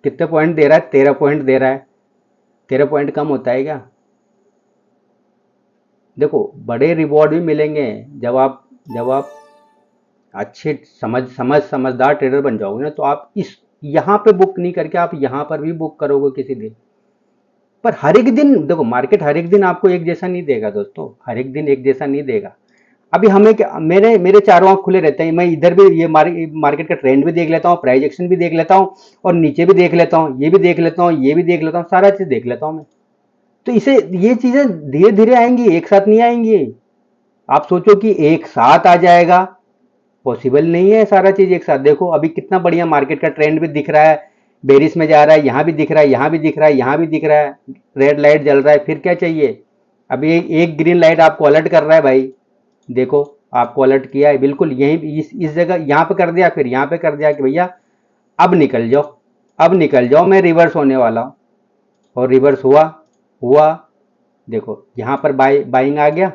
कितने पॉइंट दे रहा है, 13 पॉइंट दे रहा है। 13 पॉइंट कम होता है क्या? देखो बड़े रिवॉर्ड भी मिलेंगे जब आप अच्छे समझदार ट्रेडर बन जाओगे ना, तो आप इस यहाँ पे बुक नहीं करके आप यहाँ पर भी बुक करोगे किसी दिन। पर हर एक दिन देखो, मार्केट हर एक दिन आपको एक जैसा नहीं देगा दोस्तों, हर एक दिन एक जैसा नहीं देगा। अभी हमें क्या, मेरे मेरे चारों आंख खुले रहते हैं, मैं इधर भी ये मार्केट का ट्रेंड भी देख लेता हूँ, प्राइस एक्शन भी देख लेता हूँ, और नीचे भी देख लेता हूँ, ये भी देख लेता हूँ, ये भी देख लेता हूँ, सारा चीज देख लेता हूँ मैं। तो इसे ये चीजें धीरे धीरे आएंगी, एक साथ नहीं आएंगी। आप सोचो कि एक साथ आ जाएगा, पॉसिबल नहीं है सारा चीज एक साथ। देखो अभी कितना बढ़िया मार्केट का ट्रेंड भी दिख रहा है, बेरिस में जा रहा है, यहाँ भी दिख रहा है, यहाँ भी दिख रहा है, यहाँ भी दिख रहा है, रेड लाइट जल रहा है, फिर क्या चाहिए। अभी एक ग्रीन लाइट आपको अलर्ट कर रहा है भाई, देखो आपको अलर्ट किया है बिल्कुल यही इस जगह, यहाँ पे कर दिया, फिर यहाँ पे कर दिया कि भैया अब निकल जाओ, अब निकल जाओ, मैं रिवर्स होने वाला हूँ। और रिवर्स हुआ, हुआ। देखो यहाँ पर बाइंग आ गया,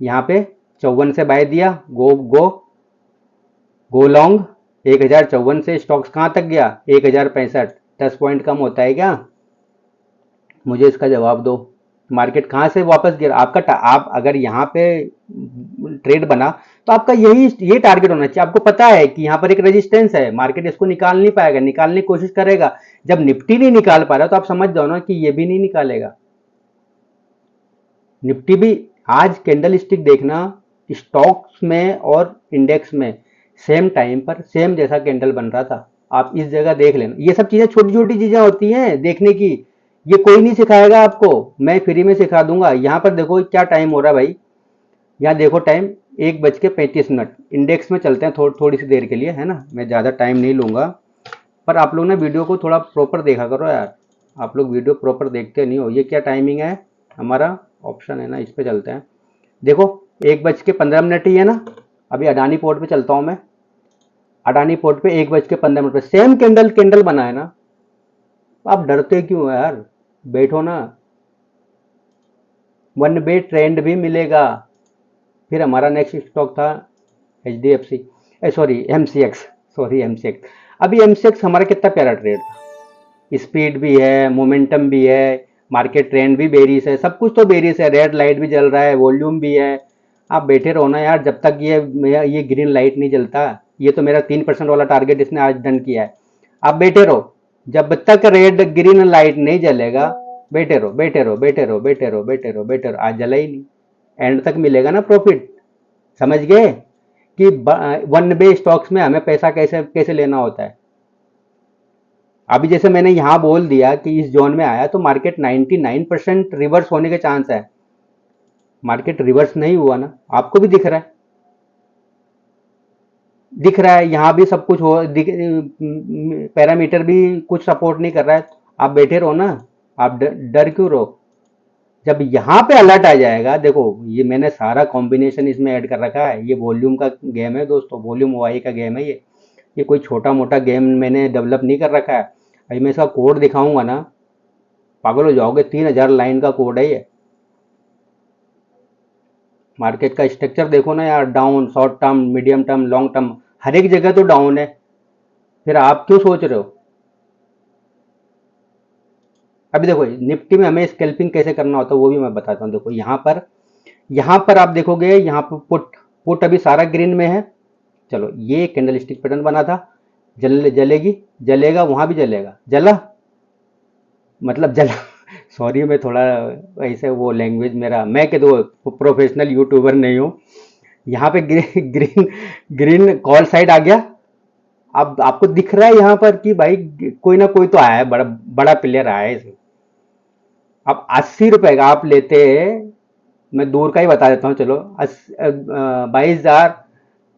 यहाँ पे 54 से बाय दिया, गो गो गो लॉन्ग। 1054 से स्टॉक्स कहाँ तक गया, 1065। 10 पॉइंट कम होता है क्या? मुझे इसका जवाब दो। मार्केट कहाँ से वापस गिरा आपका, आप अगर यहाँ पे ट्रेड बना तो आपका ये टारगेट होना चाहिए। आपको पता है कि यहाँ पर एक रेजिस्टेंस है, मार्केट इसको निकाल नहीं पाएगा, निकालने की कोशिश करेगा। जब निफ्टी नहीं निकाल पा रहा तो आप समझ जाओ ना कि ये भी नहीं निकालेगा। निफ्टी भी आज कैंडल स्टिक देखना, स्टॉक्स में और इंडेक्स में सेम टाइम पर सेम जैसा कैंडल बन रहा था। आप इस जगह देख लेना, ये सब चीजें छोटी छोटी चीजें होती हैं देखने की, ये कोई नहीं सिखाएगा आपको, मैं फ्री में सिखा दूंगा। यहाँ पर देखो क्या टाइम हो रहा है भाई, यहाँ देखो टाइम 1:35। इंडेक्स में चलते हैं थोड़ी सी देर के लिए, है ना, मैं ज़्यादा टाइम नहीं लूंगा। पर आप लोग ना वीडियो को थोड़ा प्रॉपर देखा करो यार, आप लोग वीडियो प्रॉपर देखते नहीं हो। ये क्या टाइमिंग है, हमारा ऑप्शन है ना, इस पे चलते हैं। देखो 1:15 ही है ना। अभी अडानी पोर्ट पे चलता हूँ मैं, अडानी पोर्ट पे 1:15 पे सेम कैंडल कैंडल बना है ना। आप डरते क्यों हो यार, बैठो ना, वन वे ट्रेंड भी मिलेगा। फिर हमारा नेक्स्ट स्टॉक था HDFC, sorry MCX, sorry MCX। अभी MCX हमारा कितना प्यारा ट्रेड था, स्पीड भी है, मोमेंटम भी है, मार्केट ट्रेंड भी बेरिस है, सब कुछ तो बेरिस है, रेड लाइट भी जल रहा है, वॉल्यूम भी है। आप बैठे रहो ना यार, जब तक ये ग्रीन लाइट नहीं जलता। ये तो मेरा 3% वाला टारगेट इसने आज डन किया है। आप बैठे रहो, जब तक रेड ग्रीन लाइट नहीं जलेगा, बैठे रहो बैठे रहो बैठे रहो बैठे रहो बैठे रहो बैठे रहो, आज जला ही नहीं, एंड तक मिलेगा ना प्रॉफिट। समझ गए कि वन वे स्टॉक्स में हमें पैसा कैसे कैसे लेना होता है। अभी जैसे मैंने यहां बोल दिया कि इस जोन में आया तो मार्केट 99% रिवर्स होने के चांस है। मार्केट रिवर्स नहीं हुआ ना, आपको भी दिख रहा है, दिख रहा है यहाँ भी सब कुछ हो पैरामीटर भी कुछ सपोर्ट नहीं कर रहा है। आप बैठे रहो ना, आप डर क्यों रहो। जब यहाँ पे अलर्ट आ जाएगा, देखो ये मैंने सारा कॉम्बिनेशन इसमें ऐड कर रखा है। ये वॉल्यूम का गेम है दोस्तों, वॉल्यूम वाई का गेम है ये कोई छोटा मोटा गेम मैंने डेवलप नहीं कर रखा है। अभी मैं इसका कोड दिखाऊंगा ना, पागल हो जाओगे, 3000 लाइन का कोड है ये। मार्केट का स्ट्रक्चर देखो ना यार, down, short term, medium term, long term, हर एक जगह तो डाउन है। फिर आप क्यों सोच रहे हो। अभी देखो निफ्टी में हमें स्कैल्पिंग कैसे करना होता है वो भी मैं बताता हूँ। देखो यहाँ पर आप देखोगे, यहाँ पर पुट पुट अभी सारा ग्रीन में है। चलो ये कैंडल स्टिक पैटर्न बना था, जलेगी, जलेगा, वहां भी जलेगा, जला, मतलब जला। सॉरी मैं थोड़ा ऐसे वो लैंग्वेज मेरा, मैं कह दो प्रोफेशनल यूट्यूबर नहीं हूँ। यहाँ पे ग्रीन ग्रीन कॉल साइड आ गया। अब आपको दिख रहा है यहाँ पर कि भाई कोई ना कोई तो आया है, बड़ा बड़ा प्लेयर आया है इसमें। अब 80 रुपए का आप लेते, मैं दूर का ही बता देता हूँ चलो,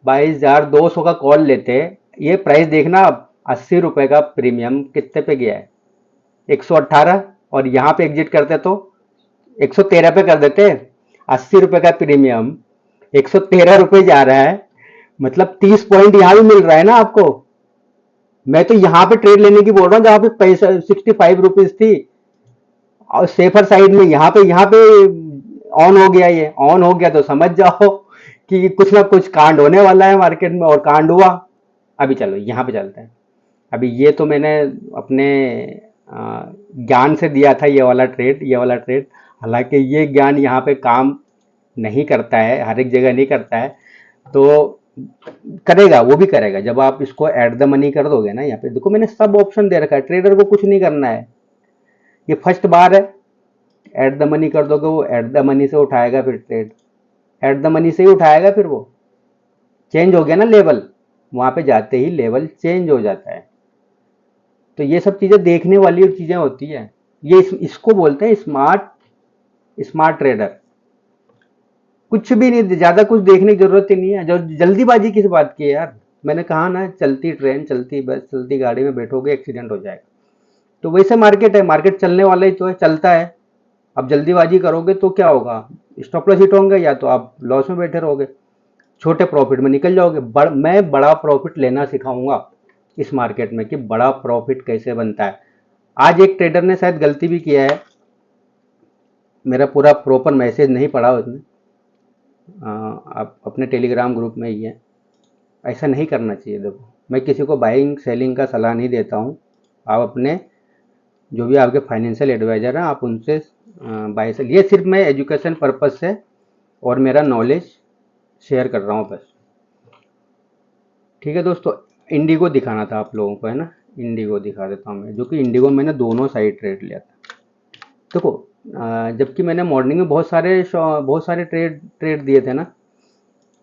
22,200 का कॉल लेते। ये प्राइस देखना, 80 रुपए का प्रीमियम कितने पे गया है, 118। और यहाँ पे एग्जिट करते तो 113 पे कर देते। 80 रुपए का प्रीमियम 113 रुपए जा रहा है, मतलब 30 पॉइंट यहाँ भी मिल रहा है ना आपको। मैं तो यहाँ पे ट्रेड लेने की बोल रहा हूँ जहाँ पे पैसा 65 रुपीज थी, और सेफर साइड में यहाँ पे ऑन हो गया, ये ऑन हो गया तो समझ जाओ कि कुछ ना कुछ कांड होने वाला है मार्केट में, और कांड हुआ। अभी चलो यहाँ पे चलते हैं। अभी ये तो मैंने अपने ज्ञान से दिया था, ये वाला ट्रेड, ये वाला ट्रेड। हालांकि ये ज्ञान यहाँ पे काम नहीं करता है, हर एक जगह नहीं करता है। तो करेगा, वो भी करेगा जब आप इसको एट द मनी कर दोगे ना। यहाँ पे देखो मैंने सब ऑप्शन दे रखा है, ट्रेडर को कुछ नहीं करना है। ये फर्स्ट बार है, एट द मनी कर दोगे, वो एट द मनी से उठाएगा फिर ट्रेड। एट द मनी से ही उठाएगा, फिर वो चेंज हो गया ना लेवल, वहाँ पे जाते ही लेवल चेंज हो जाता है। तो ये सब चीज़ें देखने वाली चीज़ें होती है। ये इसको बोलते हैं स्मार्ट स्मार्ट ट्रेडर। कुछ भी नहीं, ज़्यादा कुछ देखने की ज़रूरत ही नहीं है। जो जल्दीबाजी किस बात की है यार, मैंने कहा ना, चलती ट्रेन, चलती बस, चलती गाड़ी में बैठोगे एक्सीडेंट हो जाएगा। तो वैसे मार्केट है, मार्केट चलने वाला ही तो है, चलता है। अब जल्दीबाजी करोगे तो क्या होगा, स्टॉप लॉस हिट होंगे या तो आप लॉस में बैठे रहोगे, छोटे प्रॉफिट में निकल जाओगे। मैं बड़ा प्रॉफिट लेना सिखाऊंगा इस मार्केट में कि बड़ा प्रॉफिट कैसे बनता है। आज एक ट्रेडर ने शायद गलती भी किया है, मेरा पूरा प्रॉपर मैसेज नहीं पढ़ा उसने, आप अपने टेलीग्राम ग्रुप में ही है। ऐसा नहीं करना चाहिए। देखो, मैं किसी को बाइंग सेलिंग का सलाह नहीं देता हूँ। आप अपने जो भी आपके फाइनेंशियल एडवाइज़र हैं, आप उनसे बाय सेल, ये सिर्फ मैं एजुकेशन पर्पज़ से और मेरा नॉलेज शेयर कर रहा हूँ बस। ठीक है दोस्तों, इंडिगो दिखाना था आप लोगों को, है ना। इंडिगो दिखा देता हूँ मैं, जो कि इंडिगो मैंने दोनों साइड ट्रेड लिया था। देखो, जबकि मैंने मॉर्निंग में बहुत सारे ट्रेड ट्रेड दिए थे ना,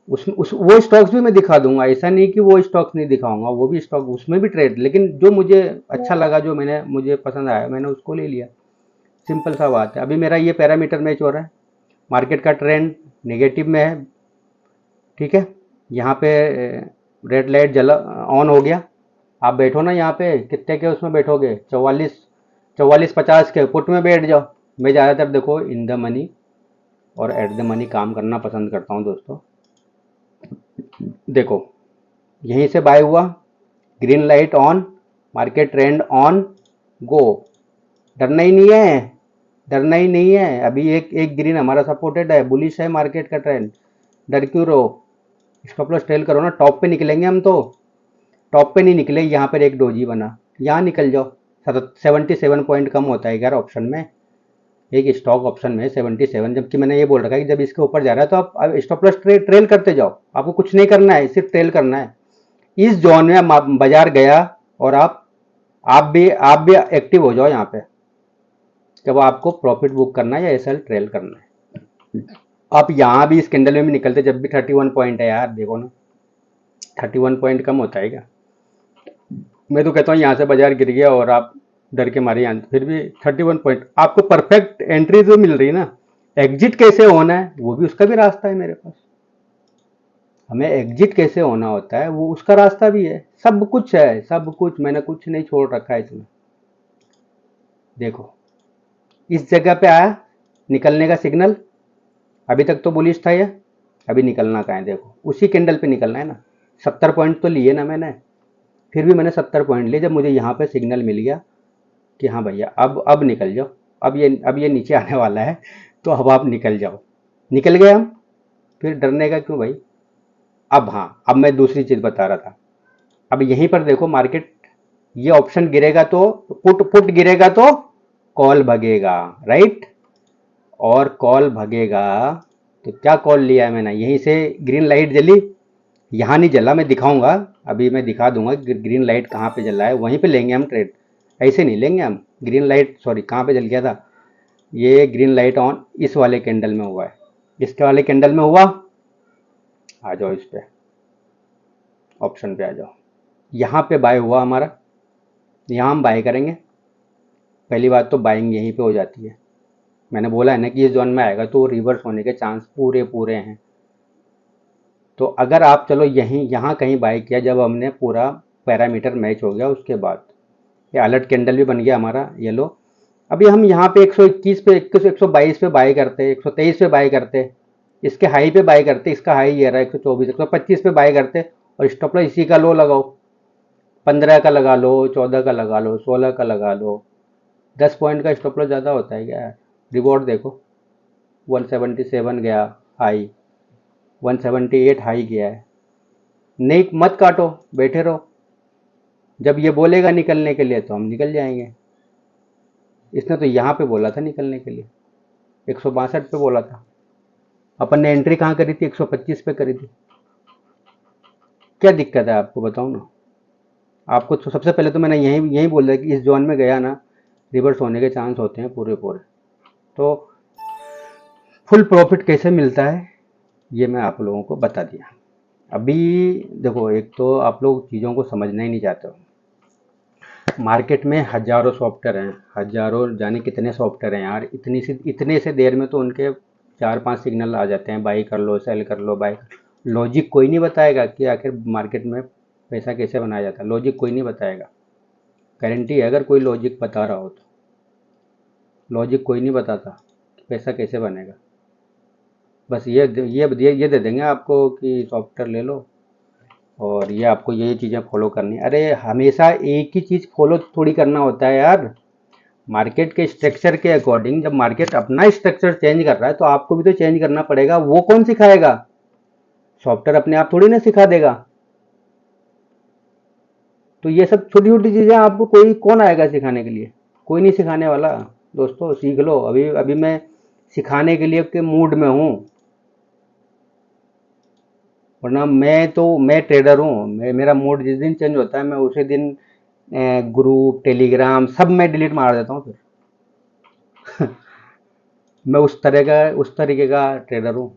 वो स्टॉक्स भी मैं दिखा दूंगा। ऐसा नहीं कि वो स्टॉक्स नहीं दिखाऊंगा, वो भी स्टॉक, उसमें भी ट्रेड, लेकिन जो मुझे अच्छा लगा, जो मुझे पसंद आया, मैंने उसको ले लिया। सिंपल सा बात है। अभी मेरा ये पैरामीटर मैच हो रहा है, मार्केट का ट्रेंड नेगेटिव में है। ठीक है, यहाँ पे रेड लाइट जला ऑन हो गया। आप बैठो ना यहाँ पे, कितने के उसमें बैठोगे, 44-50 के पुट में बैठ जाओ। मैं ज़्यादातर देखो इन द मनी और एट द मनी काम करना पसंद करता हूँ दोस्तों। देखो, यहीं से बाय हुआ, green light on, market trend on, go. डरना ही नहीं है, डरना ही नहीं है। अभी एक एक ग्रीन हमारा सपोर्टेड है, बुलिश है मार्केट का ट्रेंड, डर क्यों रहो। स्टॉप लॉस ट्रेल करो ना, टॉप पे निकलेंगे हम तो। टॉप पे नहीं निकले, यहाँ पर एक डोजी बना, यहाँ निकल जाओ। 77 पॉइंट कम होता है यार ऑप्शन में, एक स्टॉक ऑप्शन में 77। जबकि मैंने ये बोल रखा है कि जब इसके ऊपर जा रहा है तो आप स्टॉप लॉस ट्रेल करते जाओ, आपको कुछ नहीं करना है, सिर्फ ट्रेल करना है। इस जोन में बाजार गया और आप भी एक्टिव हो जाओ यहाँ पे, जब आपको प्रॉफिट बुक करना है या एसएल ट्रेल करना है। आप यहाँ भी इस कैंडल में भी निकलते, जब भी 31 पॉइंट है यार, देखो ना 31 पॉइंट कम होता है क्या। मैं तो कहता हूँ यहाँ से बाजार गिर गया और आप डर के मारे यहाँ, फिर भी 31 पॉइंट आपको परफेक्ट एंट्री तो मिल रही है ना। एग्जिट कैसे होना है, वो भी उसका भी रास्ता है मेरे पास। हमें एग्जिट कैसे होना होता है, वो उसका रास्ता भी है। सब कुछ है, सब कुछ, मैंने कुछ नहीं छोड़ रखा है इसमें। देखो, इस जगह पे आया निकलने का सिग्नल, अभी तक तो बुलिश था ये, अभी निकलना कहाँ है, देखो उसी कैंडल पे निकलना है ना। 70 पॉइंट तो लिए ना मैंने, फिर भी मैंने 70 पॉइंट लिए जब मुझे यहाँ पे सिग्नल मिल गया कि हाँ भैया अब निकल जाओ, अब ये नीचे आने वाला है, तो अब आप निकल जाओ। निकल गए हम, फिर डरने का क्यों भाई। अब हाँ, अब मैं दूसरी चीज़ बता रहा था। अब यहीं पर देखो मार्केट, ये ऑप्शन गिरेगा तो पुट गिरेगा तो कॉल भगेगा, राइट। और कॉल भगेगा तो क्या कॉल लिया है मैंने, यहीं से ग्रीन लाइट जली, यहाँ नहीं जला, मैं दिखाऊंगा, अभी मैं दिखा दूंगा ग्रीन लाइट कहाँ पे जला है, वहीं पे लेंगे हम ट्रेड। ऐसे नहीं लेंगे हम। ग्रीन लाइट, सॉरी, कहाँ पे जल गया था, ये ग्रीन लाइट ऑन इस वाले कैंडल में हुआ है, इसके वाले कैंडल में हुआ। आ जाओ इस पे, ऑप्शन पे आ जाओ। यहाँ पे बाय हुआ हमारा, यहाँ हम बाय करेंगे। पहली बात तो बाइंग यहीं पे हो जाती है, मैंने बोला है ना कि इस जोन में आएगा तो रिवर्स होने के चांस पूरे पूरे हैं। तो अगर आप चलो यहाँ कहीं बाय किया, जब हमने पूरा पैरामीटर मैच हो गया, उसके बाद ये अलर्ट कैंडल भी बन गया हमारा येलो। अभी हम यहाँ पे 121 पे, 122 पे बाय करते, 123 पे बाय करते, इसके हाई पे बाय करते, इसका हाई ये रहा 124, 125 पे बाय करते, और स्टॉप लॉस इसी का लो लगाओ। 15 का लगा लो, 14 का लगा लो, 16 का लगा लो। 10 पॉइंट का स्टॉप लॉस ज़्यादा होता है क्या। रिवॉर्ड देखो, 177 गया हाई, 178 हाई गया है। नहीं, मत काटो, बैठे रहो। जब ये बोलेगा निकलने के लिए तो हम निकल जाएंगे। इसने तो यहाँ पे बोला था निकलने के लिए, 162 पे बोला था। अपन ने एंट्री कहाँ करी थी, 125 पे करी थी। क्या दिक्कत है आपको, बताओ ना। आपको तो सबसे पहले तो मैंने यही बोल दिया कि इस जोन में गया ना, रिवर्स होने के चांस होते हैं पूरे पूरे। तो फुल प्रॉफिट कैसे मिलता है, ये मैं आप लोगों को बता दिया। अभी देखो, एक तो आप लोग चीज़ों को समझना ही नहीं चाहते हो। मार्केट में हजारों सॉफ्टवेयर हैं, हजारों जाने कितने सॉफ्टवेयर हैं यार। इतने से देर में तो उनके 4-5 सिग्नल आ जाते हैं, बाई कर लो, सेल कर लो, बाई। लॉजिक कोई नहीं बताएगा कि आखिर मार्केट में पैसा कैसे बनाया जाता है, लॉजिक कोई नहीं बताएगा। गारंटी है अगर कोई लॉजिक बता रहा हो तो। लॉजिक कोई नहीं बताता कि पैसा कैसे बनेगा। बस ये दे देंगे आपको कि सॉफ्टवेयर ले लो और ये आपको ये चीज़ें फॉलो करनी है। अरे हमेशा एक ही चीज़ फॉलो थोड़ी करना होता है यार। मार्केट के स्ट्रक्चर के अकॉर्डिंग जब मार्केट अपना स्ट्रक्चर चेंज कर रहा है तो आपको भी तो चेंज करना पड़ेगा। वो कौन सिखाएगा? सॉफ्टवेयर अपने आप थोड़ी ना सिखा देगा। तो ये सब छोटी छोटी चीजें आपको कोई कौन आएगा सिखाने के लिए? कोई नहीं सिखाने वाला। दोस्तों सीख लो। अभी अभी मैं सिखाने के लिए के मूड में हूँ, वरना मैं ट्रेडर हूँ। मेरा मूड जिस दिन चेंज होता है मैं उसी दिन ग्रुप टेलीग्राम सब मैं डिलीट मार देता हूँ। फिर मैं उस तरीके का ट्रेडर हूँ।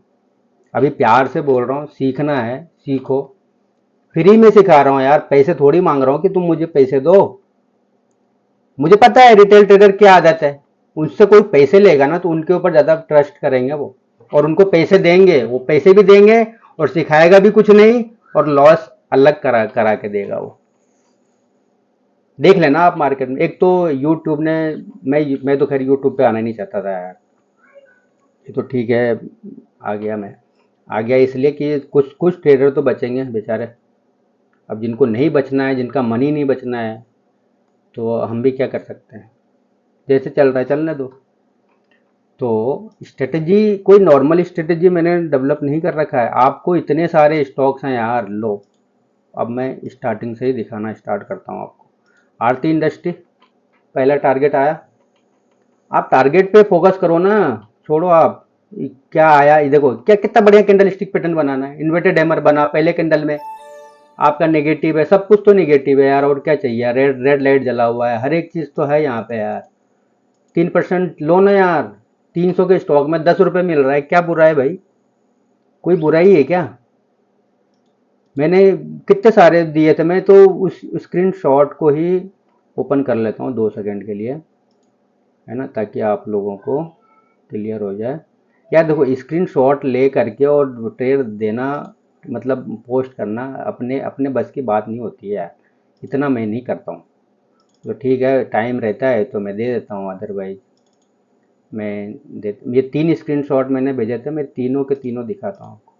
अभी प्यार से बोल रहा हूँ, सीखना है सीखो। फ्री में सिखा रहा हूँ यार, पैसे थोड़ी मांग रहा हूँ कि तुम मुझे पैसे दो। मुझे पता है रिटेल ट्रेडर क्या आदत है। उनसे कोई पैसे लेगा ना तो उनके ऊपर ज्यादा ट्रस्ट करेंगे वो, और उनको पैसे देंगे, वो पैसे भी देंगे और सिखाएगा भी कुछ नहीं, और लॉस अलग करा करा के देगा वो। देख लेना आप मार्केट में। एक तो यूट्यूब ने, मैं तो खैर यूट्यूब पे आना ही नहीं चाहता था यार। ये तो ठीक है, आ गया मैं। आ गया इसलिए कि कुछ कुछ ट्रेडर तो बचेंगे बेचारे। अब जिनको नहीं बचना है, जिनका मनी नहीं बचना है, तो हम भी क्या कर सकते हैं। जैसे चल रहा है चलने दो। तो स्ट्रेटजी कोई नॉर्मल स्ट्रेटजी मैंने डेवलप नहीं कर रखा है। आपको इतने सारे स्टॉक्स हैं यार, लो। अब मैं स्टार्टिंग से ही दिखाना स्टार्ट करता हूँ आपको। आरती इंडस्ट्री पहला टारगेट आया। आप टारगेट पे फोकस करो ना, छोड़ो आप क्या आया। ये देखो क्या, कितना बढ़िया कैंडल स्टिक पैटर्न बनाना है। इन्वर्टेड हैमर बना पहले कैंडल में, आपका नेगेटिव है, सब कुछ तो नेगेटिव है यार। और क्या चाहिए? रेड रेड लाइट जला हुआ है, हर एक चीज तो है यहाँ पे यार। 3% लोन है यार। 300 के स्टॉक में 10 रुपए मिल रहा है, क्या बुरा है भाई? कोई बुराई है क्या? मैंने कितने सारे दिए थे। मैं तो उस स्क्रीन शॉट को ही ओपन कर लेता हूँ 2 सेकंड के लिए, है ना, ताकि आप लोगों को क्लियर हो जाए। यार देखो, स्क्रीन शॉट ले करके और ट्रेड देना, मतलब पोस्ट करना अपने अपने बस की बात नहीं होती है यार। इतना मैं नहीं करता हूँ। तो ठीक है, टाइम रहता है तो मैं दे देता हूँ, अदरवाइज मैं दे। ये 3 स्क्रीनशॉट मैंने भेजे थे, मैं तीनों के तीनों दिखाता हूँ आपको।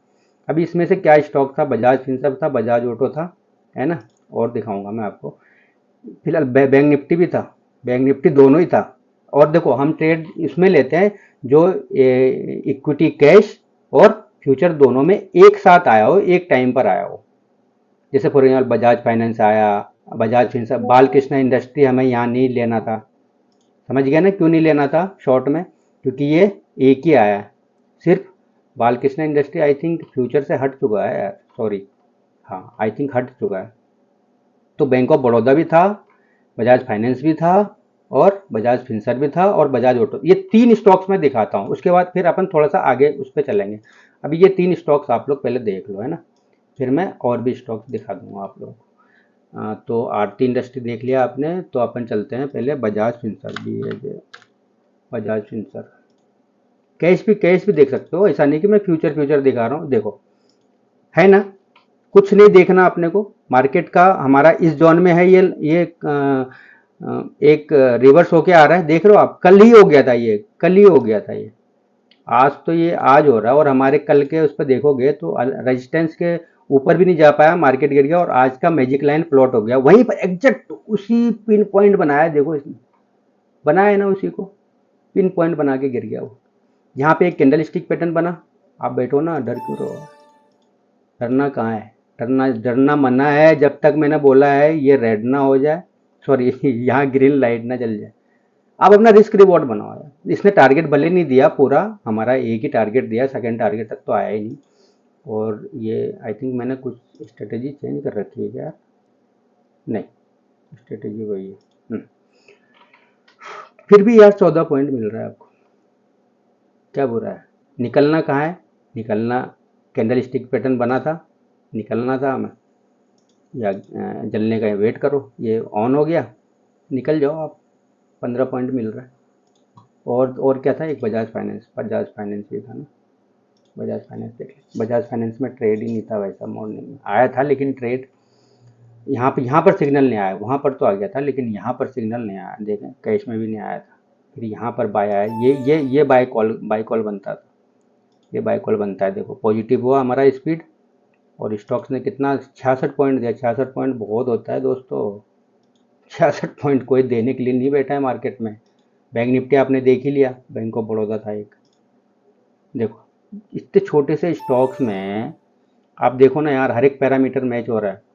अभी इसमें से क्या स्टॉक था? बजाज फिनसर्व था, बजाज ऑटो था, है ना, और दिखाऊंगा मैं आपको। फिलहाल बैंक निफ्टी भी था, बैंक निफ्टी दोनों ही था। और देखो हम ट्रेड इसमें लेते हैं जो इक्विटी कैश और फ्यूचर दोनों में एक साथ आया हो, एक टाइम पर आया हो। जैसे फॉर एग्जाम्पल बजाज फाइनेंस आया, बजाज फिनसर्व, बालकृष्ण इंडस्ट्री हमें यहाँ नहीं लेना था। समझ गया ना क्यों नहीं लेना था शॉर्ट में? क्योंकि ये एक ही आया है सिर्फ। Balkrishna industry I think future से हट चुका है यार, सॉरी। हाँ आई थिंक हट चुका है। तो बैंक ऑफ बड़ौदा भी था, बजाज फाइनेंस भी था, और बजाज फिनसर्व भी था, और बजाज ऑटो। ये 3 स्टॉक्स मैं दिखाता हूँ, उसके बाद फिर अपन थोड़ा सा आगे उस पर चलेंगे। अभी ये 3 स्टॉक्स आप लोग पहले देख लो, है ना, फिर मैं और भी स्टॉक्स दिखा दूंगा आप लोगों को। तो आरती इंडस्ट्री देख लिया आपने, तो अपन चलते हैं पहले बजाज फिनसर्व भी है जो, बजाज फिनसर्व। कैश भी देख सकते हो, ऐसा नहीं कि मैं फ्यूचर फ्यूचर दिखा रहा हूँ। देखो, है ना, कुछ नहीं देखना अपने को। मार्केट का हमारा इस जोन में है, ये एक रिवर्स होके आ रहा है, देख रहे हो आप? कल ही हो गया था ये, कल ही हो गया था ये। आज तो ये आज हो रहा है, और हमारे कल के उस पर देखोगे तो रेजिस्टेंस के ऊपर भी नहीं जा पाया, मार्केट गिर गया, और आज का मैजिक लाइन प्लॉट हो गया वहीं पर एग्जैक्ट उसी पिन पॉइंट बनाया। देखो इसने बनाया है ना, उसी को पिन पॉइंट बना के गिर गया वो। यहाँ पे एक कैंडल स्टिक पैटर्न बना। आप बैठो ना, डर क्यों रहो? डरना कहाँ है? डरना डरना मना है जब तक मैंने बोला है ये रेड ना हो जाए, सॉरी यहाँ ग्रीन लाइट ना जल जाए। आप अपना रिस्क रिवॉर्ड बनाओ यार। इसने टारगेट भले नहीं दिया पूरा, हमारा एक ही टारगेट दिया, सेकंड टारगेट तक तो आया ही नहीं। और ये आई थिंक मैंने कुछ स्ट्रेटेजी चेंज कर रखी है क्या? नहीं, स्ट्रेटेजी वही है। फिर भी यार 14 पॉइंट मिल रहा है आपको, क्या बुरा है? निकलना कहाँ है? निकलना कैंडल स्टिक पैटर्न बना था, निकलना था हमें, या जलने का वेट करो, ये ऑन हो गया निकल जाओ आप, 15 पॉइंट मिल रहा है। और क्या था, एक बजाज फाइनेंस भी था ना, बजाज फाइनेंस देख लें। बजाज फाइनेंस में ट्रेड ही नहीं था वैसा, मॉर्निंग में आया था लेकिन ट्रेड यहाँ पर सिग्नल नहीं आया, वहाँ पर तो आ गया था लेकिन यहाँ पर सिग्नल नहीं आया, देखें कैश में भी नहीं आया था। फिर यहाँ पर बाय आया, ये बाय कॉल बनता था, ये बाय कॉल बनता है। देखो पॉजिटिव हुआ हमारा स्पीड, और स्टॉक्स ने कितना 66 पॉइंट दिया। 66 पॉइंट बहुत होता है दोस्तों, 66 पॉइंट कोई देने के लिए नहीं बैठा है मार्केट में। बैंक निफ्टी आपने देख ही लिया, बैंक ऑफ बड़ौदा था एक। देखो इतने छोटे से स्टॉक्स में आप देखो ना यार, हर एक पैरामीटर मैच हो रहा है।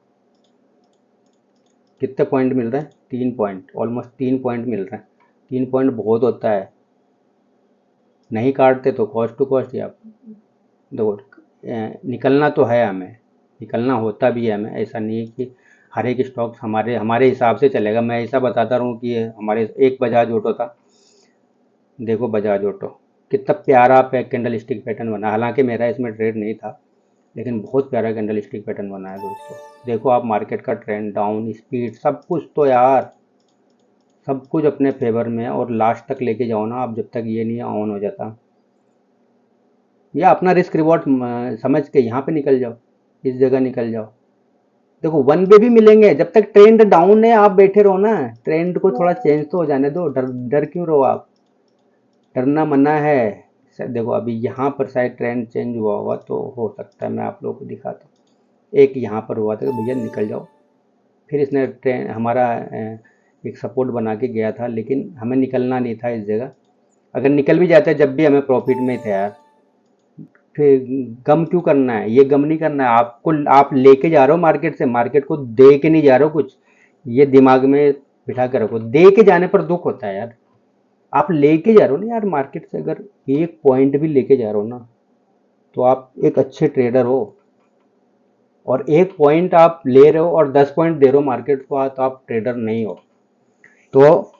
कितने पॉइंट मिल रहे हैं, 3 पॉइंट, ऑलमोस्ट 3 पॉइंट मिल रहे हैं। 3 पॉइंट बहुत होता है, नहीं काटते तो कॉस्ट टू कॉस्ट ही आप देखो। निकलना तो है हमें, निकलना होता भी है हमें, ऐसा नहीं है कि हर एक स्टॉक्स हमारे हमारे हिसाब से चलेगा। मैं ऐसा बताता रहूँ कि हमारे एक बजाज ऑटो था, देखो बजाज ऑटो कितना प्यारा कैंडल स्टिक पैटर्न बना, हालांकि मेरा इसमें ट्रेड नहीं था लेकिन बहुत प्यारा कैंडल स्टिक पैटर्न बना है दोस्तों। देखो आप मार्केट का ट्रेंड, डाउन, स्पीड, सब कुछ तो यार, सब कुछ अपने फेवर में है। और लास्ट तक लेके जाओ ना आप, जब तक ये नहीं ऑन हो जाता, या अपना रिस्क रिवॉर्ड समझ के यहाँ पे निकल जाओ, इस जगह निकल जाओ। देखो वन वे भी मिलेंगे, जब तक ट्रेंड डाउन है आप बैठे रहो ना, ट्रेंड को थोड़ा चेंज तो हो जाने दो। डर डर क्यों रहो आप, डरना मना है। देखो अभी यहाँ पर शायद ट्रेंड चेंज हुआ होगा, तो हो सकता है मैं आप लोगों को दिखाता हूँ। एक यहाँ पर हुआ था कि भैया निकल जाओ, फिर इसने ट्रेंड हमारा एक सपोर्ट बना के गया था, लेकिन हमें निकलना नहीं था इस जगह। अगर निकल भी जाते जब भी हमें प्रॉफिट में थे यार। फिर गम क्यों करना है, ये गम नहीं करना है आपको। आप लेके जा रहे हो मार्केट से, मार्केट को दे के नहीं जा रहे हो कुछ, ये दिमाग में बिठा कर रखो। दे के जाने पर दुख होता है यार, आप लेके जा रहे हो ना यार मार्केट से, अगर एक पॉइंट भी लेके जा रहे हो ना, तो आप एक अच्छे ट्रेडर हो। और एक पॉइंट आप ले रहे हो और 10 पॉइंट दे रहे हो मार्केट को, तो आप ट्रेडर नहीं हो। तो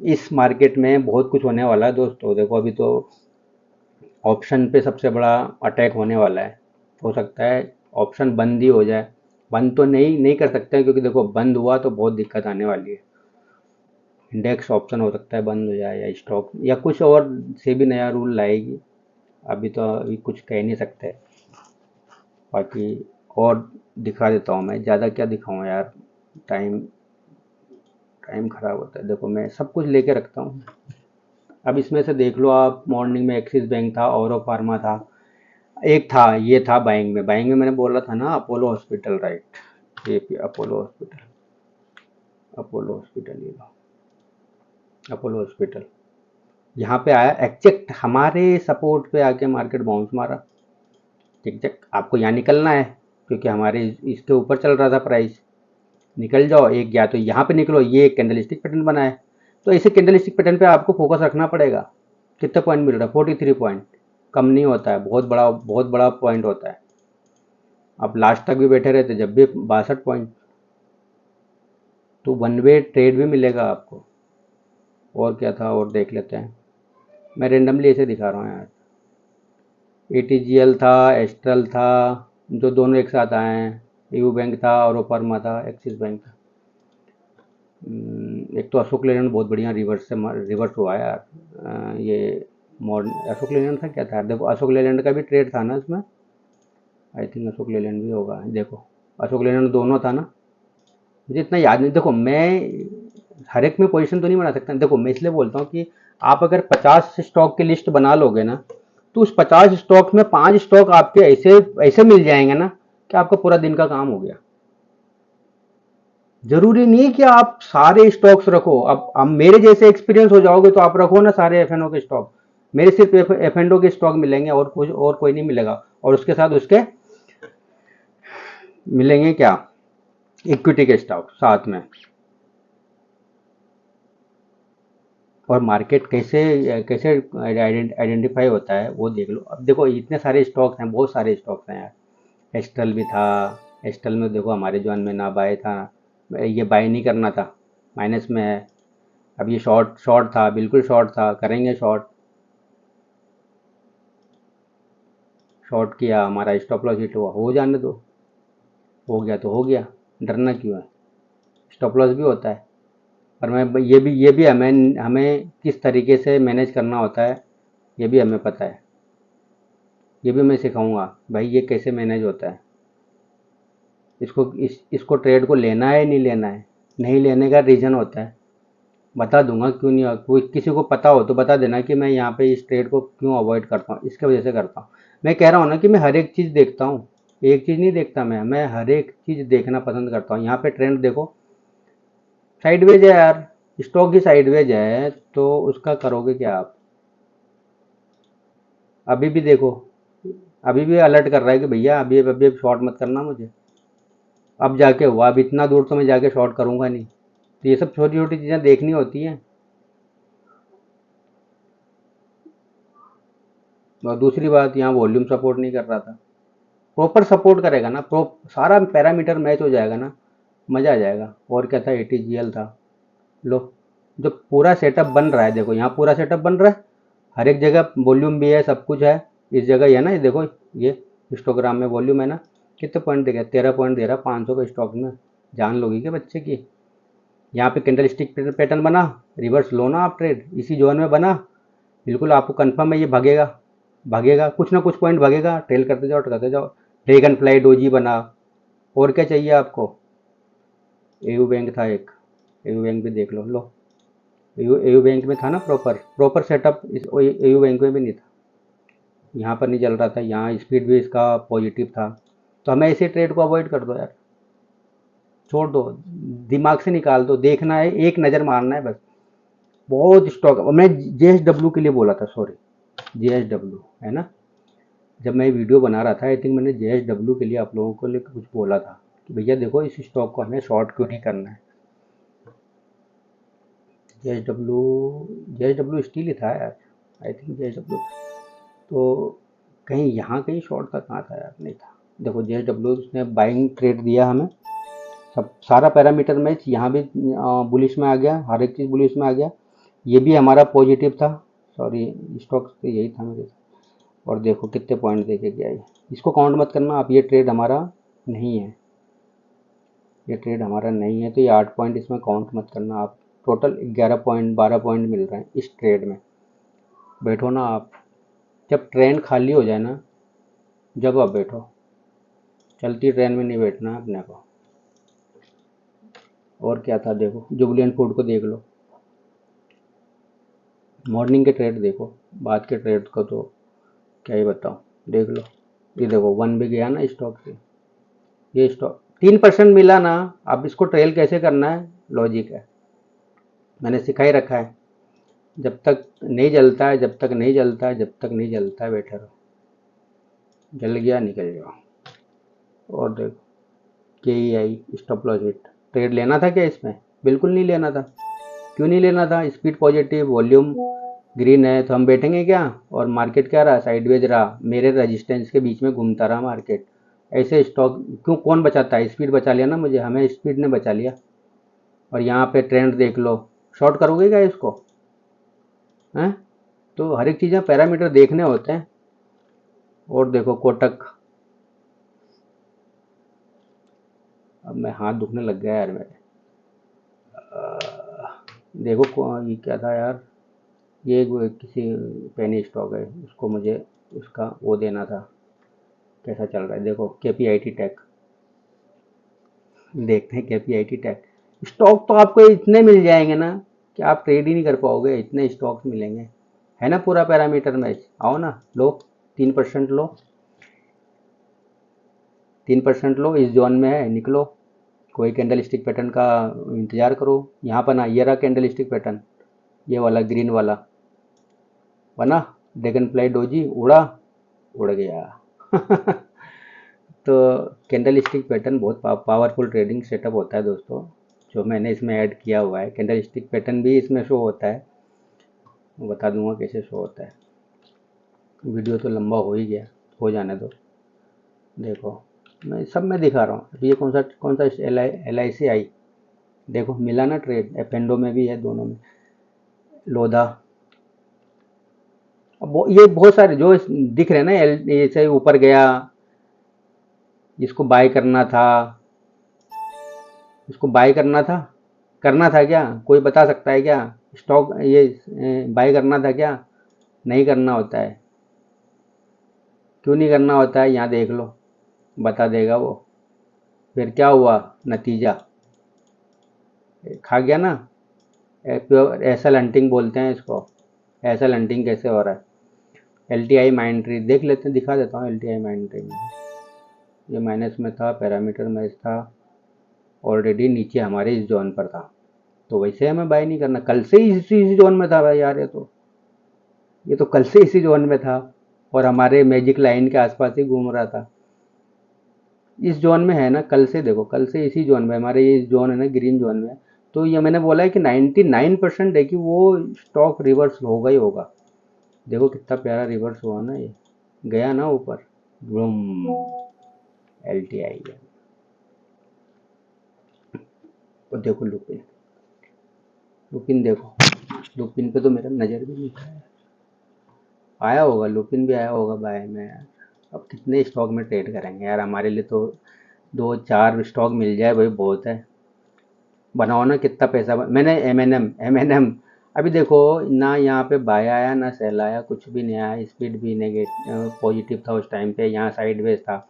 इस मार्केट में बहुत कुछ होने वाला है दोस्तों। देखो अभी तो ऑप्शन पे सबसे बड़ा अटैक होने वाला है, हो सकता है ऑप्शन बंद ही हो जाए। बंद तो नहीं नहीं कर सकते हैं, क्योंकि देखो बंद हुआ तो बहुत दिक्कत आने वाली है। इंडेक्स ऑप्शन हो सकता है बंद हो जाए, या स्टॉक या कुछ और से भी नया रूल लाएगी। अभी कुछ कह नहीं सकते। बाकी और दिखा देता हूँ मैं, ज़्यादा क्या दिखाऊँ यार, टाइम टाइम ख़राब होता है। देखो मैं सब कुछ लेके रखता हूँ। अब इसमें से देख लो आप, मॉर्निंग में एक्सिस बैंक था, औरो फार्मा था, एक था ये था बाइंग में मैंने बोला था ना, अपोलो हॉस्पिटल, राइट, ये अपोलो हॉस्पिटल, अपोलो हॉस्पिटल, ये लो अपोलो हॉस्पिटल। यहाँ पे आया एग्जैक्ट हमारे सपोर्ट पे आके मार्केट बाउंस मारा। एग्जैक्ट आपको यहाँ निकलना है, क्योंकि हमारे इसके ऊपर चल रहा था प्राइस। निकल जाओ, एक या तो यहाँ पे निकलो, ये एक कैंडलस्टिक पैटर्न बना है, तो ऐसे कैंडलस्टिक पैटर्न पे आपको फोकस रखना पड़ेगा। कितने पॉइंट मिल रहा है, 43 पॉइंट, कम नहीं होता है, बहुत बड़ा पॉइंट होता है। आप लास्ट तक भी बैठे रहते जब भी 62 पॉइंट, तो वन वे ट्रेड भी मिलेगा आपको। और क्या था और देख लेते हैं, मैं रेंडमली ऐसे दिखा रहा हूँ यार। एटीजीएल था, एस्ट्रल था, जो दोनों एक साथ आए हैं, यू बैंक था, और फर्मा था, एक्सिस बैंक था। एक तो अशोक लेलैंड बहुत बढ़िया रिवर्स हुआ है यार। ये मॉडर्न अशोक लेलैंड था क्या था, देखो अशोक लेलैंड का भी ट्रेड था ना इसमें, आई थिंक अशोक लेलैंड भी होगा। देखो अशोक लेलैंड दोनों था ना, मुझे इतना याद नहीं। देखो मैं हर एक में पोजीशन तो नहीं बना सकता। देखो मैं इसलिए बोलता हूँ कि आप अगर 50 स्टॉक की लिस्ट बना लोगे ना, तो उस 50 स्टॉक में 5 स्टॉक आपके ऐसे ऐसे मिल जाएंगे ना कि आपका पूरा दिन का काम हो गया। जरूरी नहीं कि आप सारे स्टॉक्स रखो। अब मेरे जैसे एक्सपीरियंस हो जाओगे तो आप रखो ना सारे एफएनओ के स्टॉक। मेरे सिर्फ एफएनओ के स्टॉक मिलेंगे, और कोई नहीं मिलेगा। और उसके साथ उसके मिलेंगे क्या, इक्विटी के स्टॉक साथ में। और मार्केट कैसे कैसे आइडेंटिफाई होता है वो देख लो। अब देखो इतने सारे स्टॉक्स हैं, बहुत सारे स्टॉक्स हैं यार। एस्ट्रल भी था, एस्ट्रल में देखो हमारे जॉन में ना बाय था, ये बाय नहीं करना था, माइनस में है। अब ये शॉर्ट शॉर्ट था, बिल्कुल शॉर्ट था, करेंगे शॉर्ट। शॉर्ट किया, हमारा स्टॉप लॉस हिट हुआ, हो जाने दो, हो गया तो हो गया, डरना क्यों है। स्टॉप लॉस भी होता है, पर मैं ये भी हमें हमें किस तरीके से मैनेज करना होता है ये भी हमें पता है, ये भी मैं सिखाऊंगा भाई ये कैसे मैनेज होता है। इसको ट्रेड को लेना है नहीं लेना है, नहीं लेने का रीज़न होता है, बता दूंगा क्यों नहीं। कोई किसी को पता हो तो बता देना कि मैं यहाँ पे इस ट्रेड को क्यों अवॉइड करता हूँ, इसके वजह से करता हूँ। मैं कह रहा हूँ ना कि मैं हर एक चीज़ देखता हूँ, एक चीज़ नहीं देखता, मैं हर एक चीज़ देखना पसंद करता हूँ। यहाँ पे ट्रेंड देखो, साइडवेज है यार, स्टॉक ही साइडवेज है तो उसका करोगे क्या आप। अभी भी देखो, अभी भी अलर्ट कर रहा है कि भैया अभी शॉर्ट मत करना मुझे। अब जाके हुआ, अब इतना दूर तो मैं जाके शॉर्ट करूंगा नहीं। तो ये सब छोटी छोटी चीज़ें देखनी होती हैं। और दूसरी बात, यहाँ वॉल्यूम सपोर्ट नहीं कर रहा था, प्रॉपर सपोर्ट करेगा ना, सारा पैरामीटर मैच हो जाएगा ना, मज़ा आ जाएगा। और क्या था, एटीजीएल था। लो, जो पूरा सेटअप बन रहा है, देखो यहाँ पूरा सेटअप बन रहा है, हर एक जगह वॉल्यूम भी है, सब कुछ है। इस जगह ये है ना, ये देखो, ये हिस्टोग्राम में वॉल्यूम है ना, कितने पॉइंट दे गया, 13 पॉइंट दे रहा, 500 का स्टॉक में। जान लोगी क्या बच्चे की। यहाँ पे कैंडल स्टिक पैटर्न बना, रिवर्स लो ना आप ट्रेड, इसी जोन में बना, बिल्कुल आपको कंफर्म है ये भागेगा, भागेगा कुछ ना कुछ पॉइंट भागेगा, ट्रेल करते जाओ। ड्रैगन फ्लाई डोजी बना, और क्या चाहिए आपको। एयू बैंक था एक, एयू बैंक भी देख लो। एयू बैंक में था ना प्रॉपर प्रॉपर सेटअप, इस एयू बैंक में भी नहीं था, यहाँ पर नहीं चल रहा था, यहाँ स्पीड भी इसका पॉजिटिव था। तो हमें ऐसे ट्रेड को अवॉइड कर दो यार, छोड़ दो, दिमाग से निकाल दो, देखना है, एक नज़र मारना है बस। बहुत स्टॉक, मैं जेएसडब्ल्यू के लिए बोला था, सॉरी, जेएसडब्ल्यू है ना, जब मैं वीडियो बना रहा था, आई थिंक मैंने जेएसडब्ल्यू के लिए आप लोगों को लिए कुछ बोला था कि भैया देखो इस स्टॉक को हमें शॉर्ट क्यों नहीं करना है। जेएसडब्ल्यू, जेएसडब्ल्यू स्टील ही था यार, आई थिंक जेएसडब्ल्यू। तो कहीं यहाँ कहीं शॉर्ट का कहाँ था यार, नहीं था। देखो जेएसडब्ल्यू ने बाइंग ट्रेड दिया हमें, सब सारा पैरामीटर मैच, यहाँ भी बुलिश में आ गया, हर एक चीज़ बुलिश में आ गया, ये भी हमारा पॉजिटिव था। सॉरी, स्टॉक तो यही था मेरे। और देखो कितने पॉइंट देके गया ये, इसको काउंट मत करना आप, ये ट्रेड हमारा नहीं है, ये ट्रेड हमारा नहीं है, तो ये 8 पॉइंट इसमें काउंट मत करना आप। टोटल 11 पॉइंट 12 पॉइंट मिल रहे हैं इस ट्रेड में। बैठो ना आप, जब ट्रेन खाली हो जाए ना, जब आप बैठो, चलती ट्रेन में नहीं बैठना है अपने को। और क्या था, देखो जुबलियन फूड को देख लो, मॉर्निंग के ट्रेड देखो, बाद के ट्रेड को तो क्या ही बताऊँ, देख लो। ये देखो वन भी गया ना स्टॉक से, ये स्टॉक 3% मिला ना। अब इसको ट्रेल कैसे करना है, लॉजिक है, मैंने सिखा ही रखा है। जब तक नहीं जलता है, जब तक नहीं जलता है, जब तक नहीं जलता है, बैठे रहो, जल गया निकल जाओ। और देखो के ई आई स्टॉप लॉस हिट, ट्रेड लेना था क्या इसमें, बिल्कुल नहीं लेना था। क्यों नहीं लेना था, स्पीड पॉजिटिव, वॉल्यूम ग्रीन है, तो हम बैठेंगे क्या। और मार्केट क्या रहा, साइडवेज रहा, मेरे रेजिस्टेंस के बीच में घूमता रहा मार्केट। ऐसे स्टॉक क्यों, कौन बचाता है, स्पीड बचा लिया ना मुझे, हमें स्पीड ने बचा लिया। और यहाँ पे ट्रेंड देख लो, शॉर्ट करोगे क्या इसको, हैं। तो हर एक चीज़ें पैरामीटर देखने होते हैं। और देखो कोटक, अब मैं हाथ दुखने लग गया यार मेरे। देखो ये क्या था यार, ये किसी पेनी स्टॉक है, उसको मुझे उसका वो देना था, कैसा चल रहा है देखो, केपीआईटी टेक, देखते हैं केपीआईटी टेक। स्टॉक तो आपको इतने मिल जाएंगे ना कि आप ट्रेड ही नहीं कर पाओगे, इतने स्टॉक्स मिलेंगे, है ना पूरा पैरामीटर मैच। आओ ना, लो 3% लो, 3% लो, इस जोन में है, निकलो। कोई कैंडल स्टिक पैटर्न का इंतजार करो, यहाँ पर ना, ये रहा कैंडल स्टिक पैटर्न, ये वाला ग्रीन वाला बना, ड्रैगन फ्लाई डोजी उड़ा, उड़ गया। तो कैंडल स्टिक पैटर्न बहुत पावरफुल ट्रेडिंग सेटअप होता है दोस्तों, जो मैंने इसमें ऐड किया हुआ है। कैंडल स्टिक पैटर्न भी इसमें शो होता है, बता दूंगा कैसे शो होता है। वीडियो तो लंबा हो ही गया, हो जाने दो। देखो मैं सब में दिखा रहा हूँ, अभी ये कौन सा एल आई सी आई, देखो मिला ना ट्रेड, एपेंडो में भी है, दोनों में। लोधा, अब ये बहुत सारे जो दिख रहे हैं ना, जैसे ऊपर गया, इसको बाय करना था, इसको बाय करना था क्या? कोई बता सकता है क्या? स्टॉक ये बाय करना था क्या? नहीं करना होता है। क्यों नहीं करना होता है? यहाँ देख लो, बता देगा वो। फिर क्या हुआ नतीजा? खा गया ना। एसल हंटिंग बोलते हैं इसको। एसल हंटिंग कैसे हो रहा है? L T I mind tree देख लेते हैं, दिखा देता हूँ। L T I mind tree में ये माइनस में था, पैरामीटर में था, ऑलरेडी नीचे हमारे इस जोन पर था, तो वैसे हमें बाय नहीं करना। कल से ही इसी जोन में था भाई यार, ये तो कल से इसी जोन में था और हमारे मैजिक लाइन के आसपास ही घूम रहा था। इस जोन में है ना, कल से देखो, कल से इसी जोन में हमारे, ये जोन है ना ग्रीन जोन में। तो ये मैंने बोला है कि 99% है कि वो स्टॉक रिवर्स होगा ही होगा। देखो कितना प्यारा रिवर्स हुआ ना, ये गया ना ऊपर, बूम, एल टी आई है। और देखो लुपिन, लुपिन देखो, लुपिन पे तो मेरा नज़र भी नहीं था। आया होगा, लुपिन भी आया होगा बाय में यार। अब कितने स्टॉक में ट्रेड करेंगे यार, हमारे लिए तो 2-4 स्टॉक मिल जाए वही बहुत है। बनाओ ना, कितना पैसा मैंने एम एन एम अभी देखो ना, यहाँ पे बाय आया ना सेल आया, कुछ भी नहीं आया। स्पीड भी नेगेटिव पॉजिटिव था उस टाइम पे, यहाँ साइडवेज था।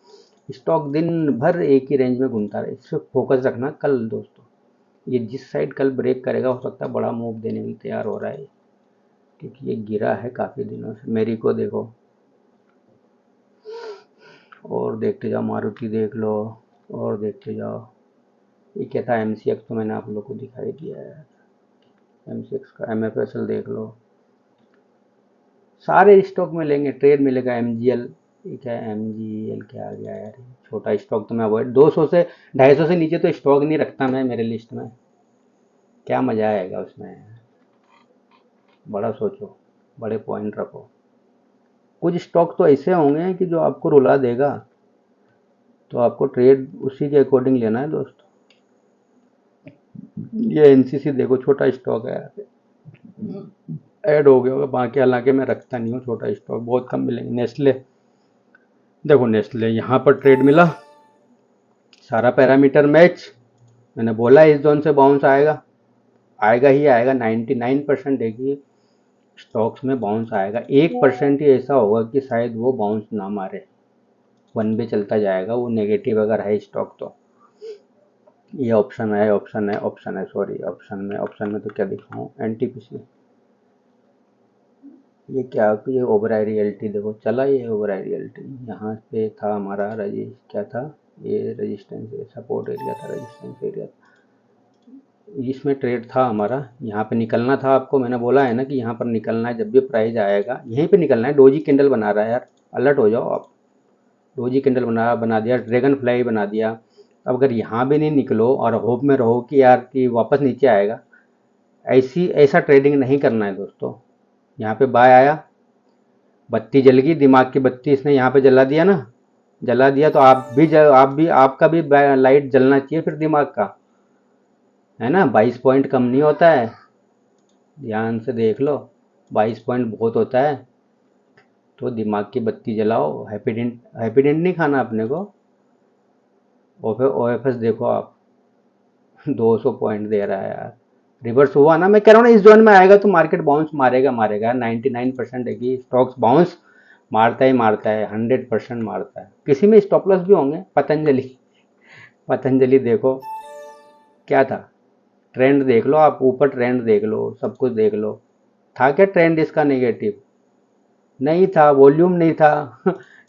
स्टॉक दिन भर एक ही रेंज में घूमता रहा। इस पर फोकस रखना कल दोस्तों। ये जिस साइड कल ब्रेक करेगा, हो सकता है बड़ा मूव देने के लिए तैयार हो रहा है, क्योंकि ये गिरा है काफ़ी दिनों से। मेरी को देखो, और देखते जाओ, मारुति देख लो, और देखते जाओ। ये क्या था, एम सी एक्स तो मैंने आप लोग को दिखाई दिया है। एम सी एक्स का एम एफ एस एल देख लो, सारे स्टॉक में लेंगे, ट्रेड मिलेगा। एम जी एल, ये क्या है, एम जी एल क्या आ गया यार, छोटा स्टॉक तो मैं अवॉइड, 200 से 250 से नीचे तो स्टॉक नहीं रखता मैं मेरे लिस्ट में। क्या मजा आएगा उसमें? बड़ा सोचो, बड़े पॉइंट रखो। कुछ स्टॉक तो ऐसे होंगे कि जो आपको रुला देगा, तो आपको ट्रेड उसी के अकॉर्डिंग लेना है दोस्तों। ये एनसीसी देखो, छोटा स्टॉक है, ऐड हो गया होगा बाकी, हालांकि मैं रखता नहीं हूँ छोटा स्टॉक, बहुत कम मिलेंगे। नेस्ले देखो, नेस्ले यहाँ पर ट्रेड मिला, सारा पैरामीटर मैच। मैंने बोला इस जोन से बाउंस आएगा, आएगा ही आएगा। 99% है कि स्टॉक्स में बाउंस आएगा। 1% ही ऐसा होगा कि शायद वो बाउंस ना मारे, वन पे चलता जाएगा वो, नेगेटिव अगर है स्टॉक तो। ये ऑप्शन है, सॉरी, ऑप्शन में तो क्या दिखाऊं, एनटीपीसी। ये क्या, ये ओबराय रियल्टी देखो चला, ये ओबराय रियल्टी यहाँ पे था हमारा क्या था, ये रेजिस्टेंस सपोर्ट एरिया था, रेजिस्टेंस एरिया, इसमें ट्रेड था हमारा। यहाँ पे निकलना था, आपको मैंने बोला है ना कि यहाँ पर निकलना है, जब भी प्राइस आएगा यहीं पे निकलना है। डोजी कैंडल बना रहा है यार, अलर्ट हो जाओ आप। डोजी कैंडल बना दिया, ड्रैगन फ्लाई बना दिया। अब अगर यहाँ भी नहीं निकलो और होप में रहो कि यार कि वापस नीचे आएगा, ऐसा ट्रेडिंग नहीं करना है दोस्तों। यहाँ पे बाय आया, बत्ती जल गई, दिमाग की बत्ती इसने यहाँ पे जला दिया ना, जला दिया तो आपका भी लाइट जलना चाहिए फिर दिमाग का, है ना। 22 पॉइंट कम नहीं होता है, ध्यान से देख लो, 22 पॉइंट बहुत होता है। तो दिमाग की बत्ती जलाओ, हैप्पीडेंट नहीं खाना अपने को। ओ एफ एस देखो आप, 200 पॉइंट दे रहा है यार। रिवर्स हुआ ना, मैं कह रहा हूँ ना, इस जोन में आएगा तो मार्केट बाउंस मारेगा 99% है कि स्टॉक्स बाउंस मारता है 100% मारता है। किसी में स्टॉप लॉस भी होंगे। पतंजलि देखो क्या था, ट्रेंड देख लो आप, ऊपर ट्रेंड देख लो, सब कुछ देख लो। था क्या ट्रेंड इसका नेगेटिव? नहीं था, वॉल्यूम नहीं था।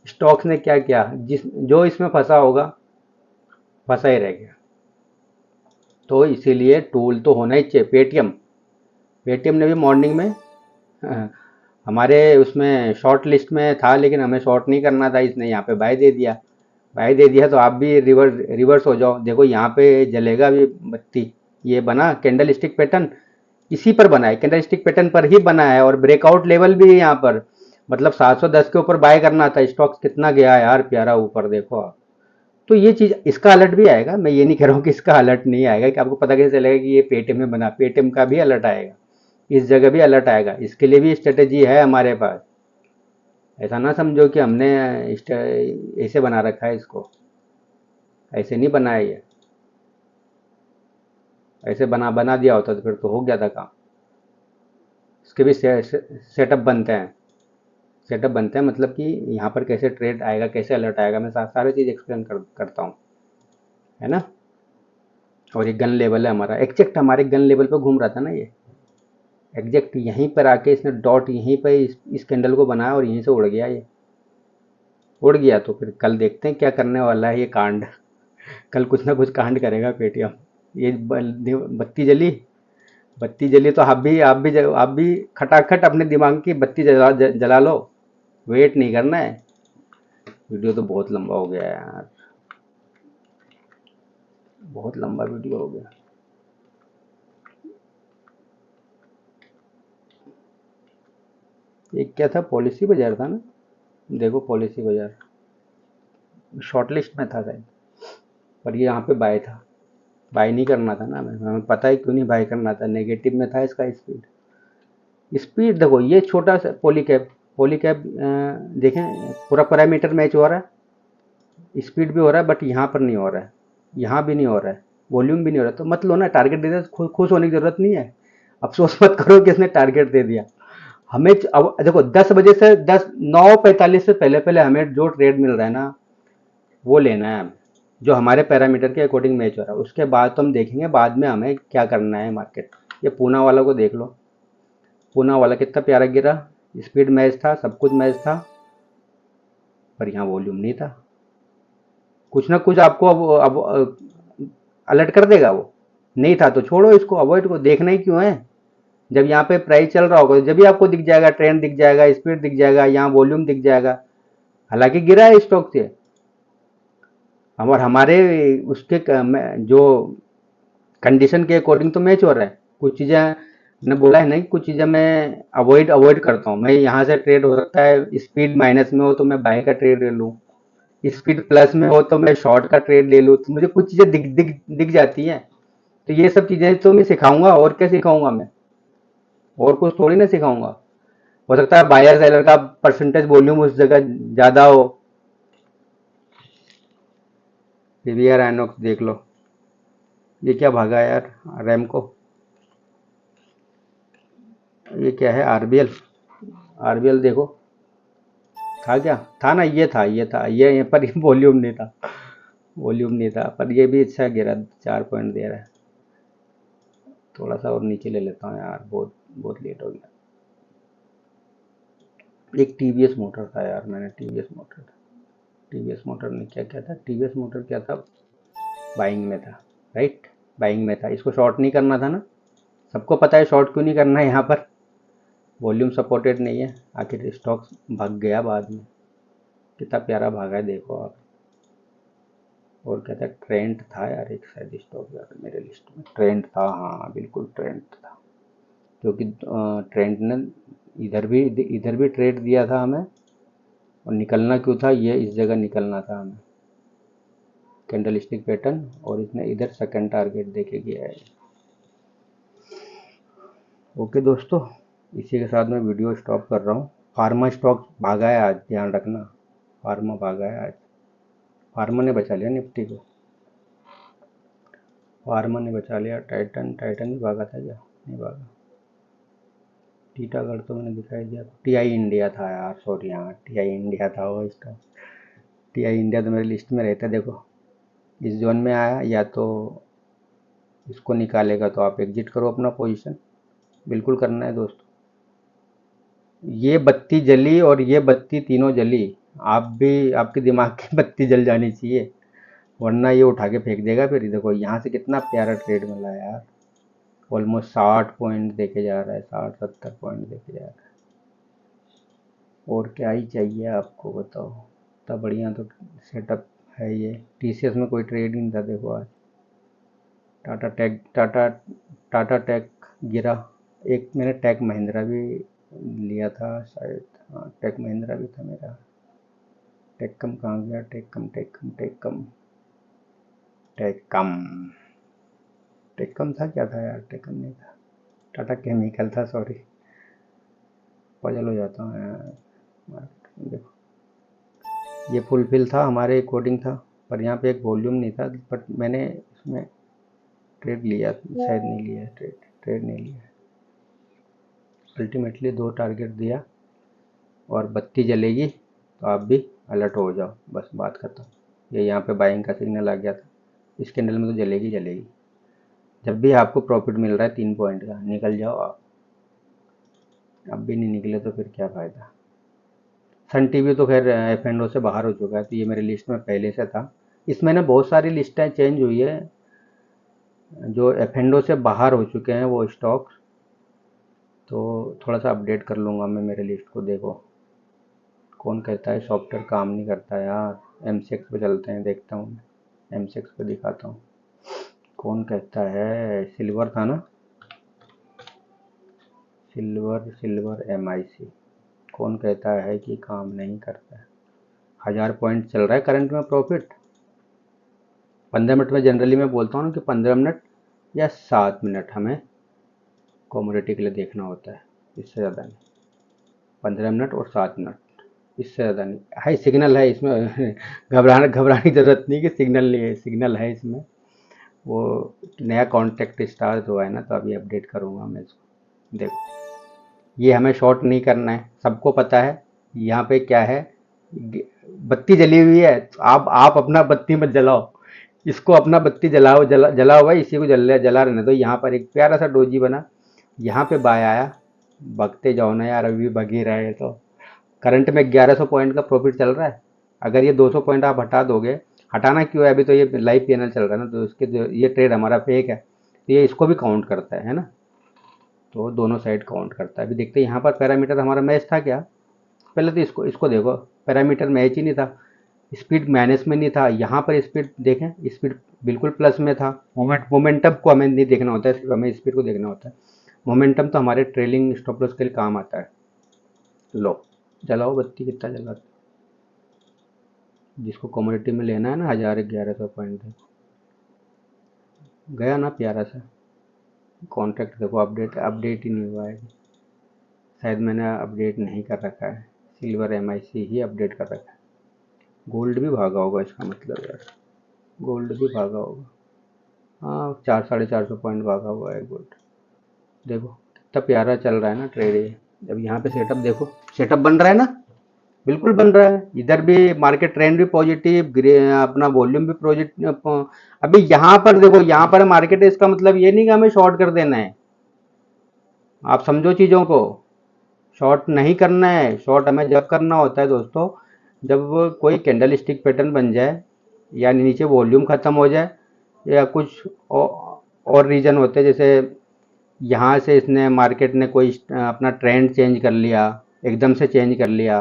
स्टॉक्स ने क्या किया, जो इसमें फंसा होगा फंसा ही रह गया। तो इसीलिए टूल तो होना ही चाहिए। पेटीएम ने भी मॉर्निंग में हमारे उसमें शॉर्ट लिस्ट में था, लेकिन हमें शॉर्ट नहीं करना था, इसने यहाँ पे बाय दे दिया। तो आप भी रिवर्स हो जाओ। देखो यहाँ पे जलेगा भी बत्ती, ये बना कैंडल स्टिक पैटर्न, इसी पर बना है, कैंडल स्टिक पैटर्न पर ही बना है, और ब्रेकआउट लेवल भी है यहाँ पर। मतलब 710 के ऊपर बाय करना था। स्टॉक्स कितना गया यार प्यारा ऊपर, देखो आप। तो ये चीज़, इसका अलर्ट भी आएगा। मैं ये नहीं कह रहा हूँ कि इसका अलर्ट नहीं आएगा, कि आपको पता कैसे चलेगा कि ये पेटीएम में बना। पेटीएम का भी अलर्ट आएगा, इस जगह भी अलर्ट आएगा, इसके लिए भी स्ट्रेटेजी है हमारे पास। ऐसा ना समझो कि हमने ऐसे बना रखा है इसको, ऐसे नहीं बनाया ये। ऐसे बना बना दिया होता तो फिर तो हो गया था काम। इसके भी सेटअप बनते हैं। सेटअप बनते हैं मतलब कि यहाँ पर कैसे ट्रेड आएगा, कैसे अलर्ट आएगा, मैं सारी चीज़ एक्सप्लेन करता हूँ, है ना। और ये गन लेवल है हमारा, एग्जैक्ट हमारे गन लेवल पे घूम रहा था ना ये, एग्जैक्ट यहीं पर आके इसने डॉट यहीं पे इस कैंडल को बनाया और यहीं से उड़ गया ये। उड़ गया तो फिर कल देखते हैं क्या करने वाला है ये कांड। कल कुछ ना कुछ कांड करेगा पेटीएम। ये बत्ती जली, बत्ती जली तो आप भी खटाखट अपने दिमाग की बत्ती जला लो। वेट नहीं करना है। वीडियो तो बहुत लंबा हो गया है यार, बहुत लंबा वीडियो हो गया। एक क्या था, पॉलिसी बाजार था ना। देखो पॉलिसी बाजार शॉर्ट लिस्ट में था शायद, पर ये यहाँ पे बाय था। बाय नहीं करना था ना हमें, हमें पता है क्यों नहीं बाय करना था, नेगेटिव में था इसका स्पीड। स्पीड देखो, ये छोटा सा पॉलीकैब देखें, पूरा पैरामीटर मैच हो रहा है, स्पीड भी हो रहा है, बट यहाँ पर नहीं हो रहा है, यहाँ भी नहीं हो रहा है, वॉल्यूम भी नहीं हो रहा है। तो मत लो ना, टारगेट दे दिया तो खुश होने की जरूरत नहीं है। अफसोस मत करो कि इसने टारगेट दे दिया। हमें अब देखो 10 बजे से 9:45 से पहले पहले हमें जो ट्रेड मिल रहा है ना, वो लेना है हमें, जो हमारे पैरामीटर के अकॉर्डिंग मैच हो रहा है। उसके बाद तो हम देखेंगे बाद में हमें क्या करना है मार्केट। ये पूना वाला को देख लो, पूना वाला कितना प्यारा गिरा, स्पीड मैच था, सब कुछ मैच था, पर यहाँ वॉल्यूम नहीं था। कुछ ना कुछ आपको अब अलर्ट कर देगा वो। नहीं था तो छोड़ो इसको, अवॉइड को देखना ही क्यों है। जब यहाँ पे प्राइस चल रहा होगा जब भी आपको दिख जाएगा, ट्रेंड दिख जाएगा, स्पीड दिख जाएगा, यहाँ वॉल्यूम दिख जाएगा। हालांकि गिरा है स्टॉक से, और हमारे उसके जो कंडीशन के अकॉर्डिंग तो मैच हो रहा है। कुछ चीज़ें मैंने बोला है नहीं, कुछ चीज़ें मैं अवॉइड अवॉइड करता हूँ। मैं यहाँ से ट्रेड हो सकता है स्पीड माइनस में हो तो मैं बाय का ट्रेड ले लूँ, स्पीड प्लस में हो तो मैं शॉर्ट का ट्रेड ले लूँ, तो मुझे कुछ चीज़ें दिख दिख दिख जाती हैं। तो ये सब चीज़ें तो मैं सिखाऊंगा, और क्या सिखाऊंगा मैं, और कुछ थोड़ी ना सिखाऊंगा। हो सकता है बायर सेलर का परसेंटेज वॉल्यूम उस जगह ज़्यादा हो। पीवीआर आइनॉक्स देख लो, ये क्या भागा यार रैम को। ये क्या है, आरबीएल, आरबीएल देखो, था क्या, था ना, ये था, ये था, ये पर वॉल्यूम नहीं था, वॉल्यूम नहीं था, पर ये भी अच्छा गिरा, 4 पॉइंट दे रहा है। थोड़ा सा और नीचे ले लेता हूँ यार, बहुत बहुत लेट हो गया। एक टीवीएस मोटर था यार, मैंने टीवीएस मोटर, टीवीएस मोटर ने क्या क्या था, टीवीएस मोटर क्या था, बाइंग में था, राइट, बाइंग में था। इसको शॉर्ट नहीं करना था ना, सबको पता है शॉर्ट क्यों नहीं करना है यहाँ पर, वॉल्यूम सपोर्टेड नहीं है। आखिर स्टॉक भाग गया बाद में, कितना प्यारा भागा है देखो आप। और क्या था, ट्रेंड था यार एक शायद स्टॉक यार, मेरे लिस्ट में ट्रेंड था, हाँ बिल्कुल ट्रेंड था। क्योंकि ट्रेंड ने इधर भी ट्रेड दिया था हमें, और निकलना क्यों था, ये इस जगह निकलना था हमें, कैंडल स्टिक पैटर्न, और इसने इधर सेकंड टारगेट देके गया है। ओके दोस्तों, इसी के साथ मैं वीडियो स्टॉप कर रहा हूँ। फार्मा स्टॉक भागा है आज, ध्यान रखना, फार्मा भागा है आज। फार्मा ने बचा लिया निफ्टी को, फार्मा ने बचा लिया। टाइटन, टाइटन भी भागा था क्या, नहीं भागा। टीटागढ़ तो मैंने दिखाई दिया, टीआई इंडिया था यार, सॉरी, हाँ टीआई इंडिया था वो स्टॉक। टीआई इंडिया तो मेरी लिस्ट में रहता है, देखो इस जोन में आया, या तो इसको निकालेगा तो आप एग्जिट करो अपना पोजीशन, बिल्कुल करना है दोस्तों। ये बत्ती जली और ये बत्ती तीनों जली, आप भी, आपके दिमाग की बत्ती जल जानी चाहिए, वरना ये उठा के फेंक देगा। फिर देखो यहाँ से कितना प्यारा ट्रेड मिला यार, ऑलमोस्ट 60 पॉइंट देके जा रहा है, 60-70 पॉइंट देके जा रहा है। और क्या ही चाहिए आपको, बताओ, इतना बढ़िया तो सेटअप है ये। टीसीएस में कोई ट्रेड ही नहीं था देखो आज। टाटा टेक गिरा। एक मैंने टेक महिंद्रा भी लिया था शायद, हाँ टेक महिंद्रा भी था मेरा। टेक्कम कहाँ गया, टेक्कम टेक्कम टेक्कम टेक्कम, टेक्कम था क्या था यार, टेक्कम नहीं था, टाटा केमिकल था, सॉरी, पजल हो जाता हूँ यार। देखो ये फुलफिल था, हमारे अकॉर्डिंग था, पर यहाँ पे एक वॉल्यूम नहीं था, बट मैंने इसमें ट्रेड लिया, शायद नहीं लिया, ट्रेड नहीं लिया। अल्टीमेटली 2 टारगेट दिया और बत्ती जलेगी तो आप भी अलर्ट हो जाओ, बस बात खत्म। ये यहाँ पे बाइंग का सिग्नल आ गया था, इस कैंडल में तो जलेगी जलेगी। जब भी आपको प्रॉफिट मिल रहा है 3 पॉइंट का, निकल जाओ आप। अब भी नहीं निकले तो फिर क्या फ़ायदा। सन टीवी तो खैर F&O से बाहर हो चुका है, तो ये मेरी लिस्ट में पहले से था। इसमें ना बहुत सारी लिस्टें चेंज हुई है, जो F&O से बाहर हो चुके हैं वो स्टॉक्स, तो थोड़ा सा अपडेट कर लूँगा मैं मेरे लिस्ट को। देखो कौन कहता है सॉफ्टवेयर काम नहीं करता यार। M6 पे चलते हैं, देखता हूँ मैं M6 पे दिखाता हूँ कौन कहता है। सिल्वर था ना, सिल्वर MIC, कौन कहता है कि काम नहीं करता है। 1000 पॉइंट चल रहा है करंट में प्रॉफिट। 15 मिनट में जनरली मैं बोलता हूँ ना कि 15 मिनट या 7 मिनट हमें कॉमोडिटी के लिए देखना होता है, इससे ज़्यादा नहीं। 15 मिनट और 7 मिनट, इससे ज़्यादा नहीं। हाई सिग्नल है इसमें घबराने की ज़रूरत नहीं कि सिग्नल नहीं है, सिग्नल है इसमें। वो नया कॉन्ट्रैक्ट स्टार्ट हुआ है ना, तो अभी अपडेट करूँगा मैं इसको। देखो ये हमें शॉर्ट नहीं करना है, सबको पता है यहाँ पे क्या है। बत्ती जली हुई है, तो आप अपना बत्ती मत जलाओ, इसको अपना बत्ती जलाओ, जला हुआ है इसी को जला रहने दो। यहाँ पर एक प्यारा सा डोजी बना, यहाँ पे बाय आया, भगते जाओ ना यार, अभी भग ही रहे हैं। तो करंट में 1100 पॉइंट का प्रॉफिट चल रहा है। अगर ये 200 पॉइंट आप हटा दोगे, हटाना क्यों है, अभी तो ये लाइव पीएनएल चल रहा है ना, तो इसके जो ये ट्रेड हमारा फेक है, तो ये इसको भी काउंट करता है ना, तो दोनों साइड काउंट करता है। अभी देखते हैं यहाँ पर पैरामीटर हमारा मैच था क्या। पहले तो इसको देखो, पैरामीटर मैच ही नहीं था, स्पीड माइनस में नहीं था। यहाँ पर स्पीड देखें, स्पीड बिल्कुल प्लस में था। मोमेंटम को हमें नहीं देखना होता है, सिर्फ हमें स्पीड को देखना होता है। मोमेंटम तो हमारे ट्रेलिंग स्टॉप लॉस के लिए काम आता है। लो जलाओ बत्ती, कितना जला, जिसको कमोडिटी में लेना है ना 1100 पॉइंट, गया ना प्यारा सा कॉन्ट्रैक्ट। देखो अपडेट ही नहीं हुआ है, शायद मैंने अपडेट नहीं कर रखा है। सिल्वर MIC ही अपडेट कर रखा है। गोल्ड भी भागा होगा इसका मतलब यार, गोल्ड भी भागा होगा। हाँ 400-450 पॉइंट भागा हुआ है गोल्ड। देखो कितना प्यारा चल रहा है ना ट्रेड ये। जब यहाँ पे सेटअप देखो, सेटअप बन रहा है ना, बिल्कुल बन रहा है। इधर भी मार्केट ट्रेंड भी पॉजिटिव, अपना वॉल्यूम भी पॉजिटिव। अभी यहाँ पर देखो, यहाँ पर मार्केट है, इसका मतलब ये नहीं कि हमें शॉर्ट कर देना है। आप समझो चीज़ों को, शॉर्ट नहीं करना है। शॉर्ट हमें जब करना होता है दोस्तों, जब कोई कैंडल स्टिक पैटर्न बन जाए, या नीचे वॉल्यूम ख़त्म हो जाए, या कुछ और रीज़न होते हैं, जैसे यहाँ से इसने मार्केट ने कोई अपना ट्रेंड चेंज कर लिया, एकदम से चेंज कर लिया।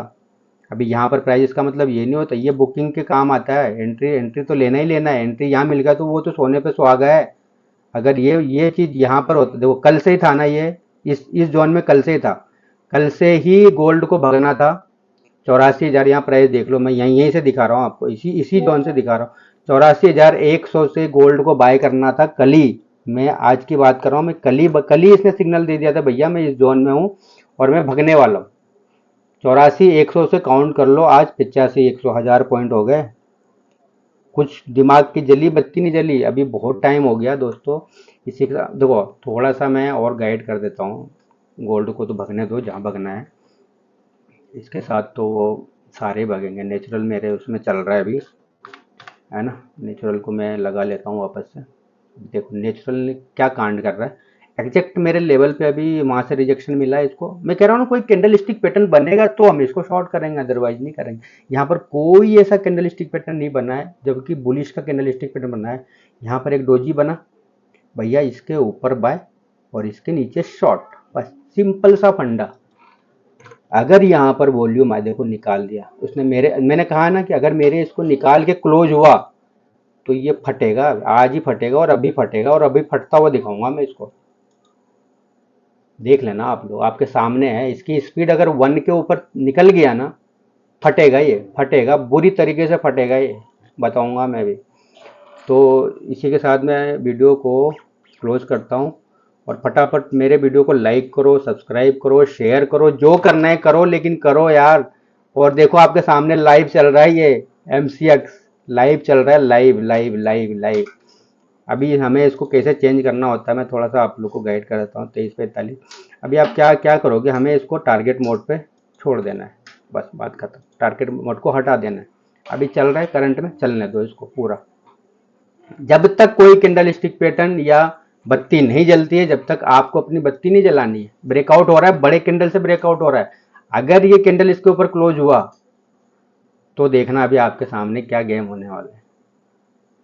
अभी यहाँ पर प्राइस का मतलब ये नहीं होता, ये बुकिंग के काम आता है। एंट्री तो लेना ही लेना है। एंट्री यहाँ मिल गया तो वो तो सोने पे सुहागा है। अगर ये चीज़ यहाँ पर होता, देखो कल से ही था ना ये, इस जोन में कल से ही था, कल से ही गोल्ड को भगना था। 84,000 यहाँ प्राइस देख लो, मैं यहीं से दिखा रहा हूँ आपको, इसी जोन से दिखा रहा हूँ। 84,100 से गोल्ड को बाय करना था कल ही। मैं आज की बात कर रहा हूँ, मैं कल ही इसने सिग्नल दे दिया था, भैया मैं इस जोन में हूँ और मैं भगने वाला हूँ। 84,100 से काउंट कर लो, आज 85,100, 1000 पॉइंट हो गए। कुछ दिमाग की जली बत्ती नहीं जली, अभी बहुत टाइम हो गया दोस्तों। इसी के साथ देखो, थोड़ा सा मैं और गाइड कर देता हूँ। गोल्ड को तो भगने दो जहाँ भगना है, इसके साथ तो वो सारे भगेंगे। नेचुरल मेरे उसमें चल रहा है अभी, है ना। नेचुरल को मैं लगा लेता हूँ वापस से। देखो नेचुरल ने क्या कांड कर रहा है, एग्जैक्ट मेरे लेवल पे अभी वहाँ से रिजेक्शन मिला है इसको। मैं कह रहा हूँ ना, कोई कैंडल स्टिक पैटर्न बनेगा तो हम इसको शॉर्ट करेंगे, अदरवाइज नहीं करेंगे। यहाँ पर कोई ऐसा कैंडल स्टिक पैटर्न नहीं बना है, जबकि बुलिश का कैंडल स्टिक पैटर्न बना है। यहाँ पर एक डोजी बना, भैया इसके ऊपर बाय और इसके नीचे शॉर्ट, बस सिंपल सा फंडा। अगर यहाँ पर वॉल्यूम आए, देखो निकाल दिया उसने मैंने कहा ना कि अगर मेरे इसको निकाल के क्लोज हुआ तो ये फटेगा, आज ही फटेगा और अभी फटेगा, और अभी फटता हुआ दिखाऊंगा मैं इसको। देख लेना आप लोग, आपके सामने है। इसकी स्पीड अगर 1 के ऊपर निकल गया ना, फटेगा, ये फटेगा, बुरी तरीके से फटेगा, ये बताऊंगा मैं भी। तो इसी के साथ मैं वीडियो को क्लोज करता हूँ, और फटाफट मेरे वीडियो को लाइक करो, सब्सक्राइब करो, शेयर करो, जो करना है करो, लेकिन करो यार। और देखो आपके सामने लाइव चल रहा है ये MCX, लाइव चल रहा है, लाइव लाइव लाइव लाइव। अभी हमें इसको कैसे चेंज करना होता है मैं थोड़ा सा आप लोग को गाइड कर देता हूँ। 23:45। अभी आप क्या क्या करोगे, हमें इसको टारगेट मोड पे छोड़ देना है, बस बात खत्म। टारगेट मोड को हटा देना है। अभी चल रहा है करंट में, चलने दो इसको पूरा। जब तक कोई कैंडल स्टिक पैटर्न या बत्ती नहीं जलती है, जब तक आपको अपनी बत्ती नहीं जलानी है। ब्रेकआउट हो रहा है, बड़े कैंडल से ब्रेकआउट हो रहा है। अगर ये कैंडल इसके ऊपर क्लोज हुआ तो देखना अभी आपके सामने क्या गेम होने वाला है।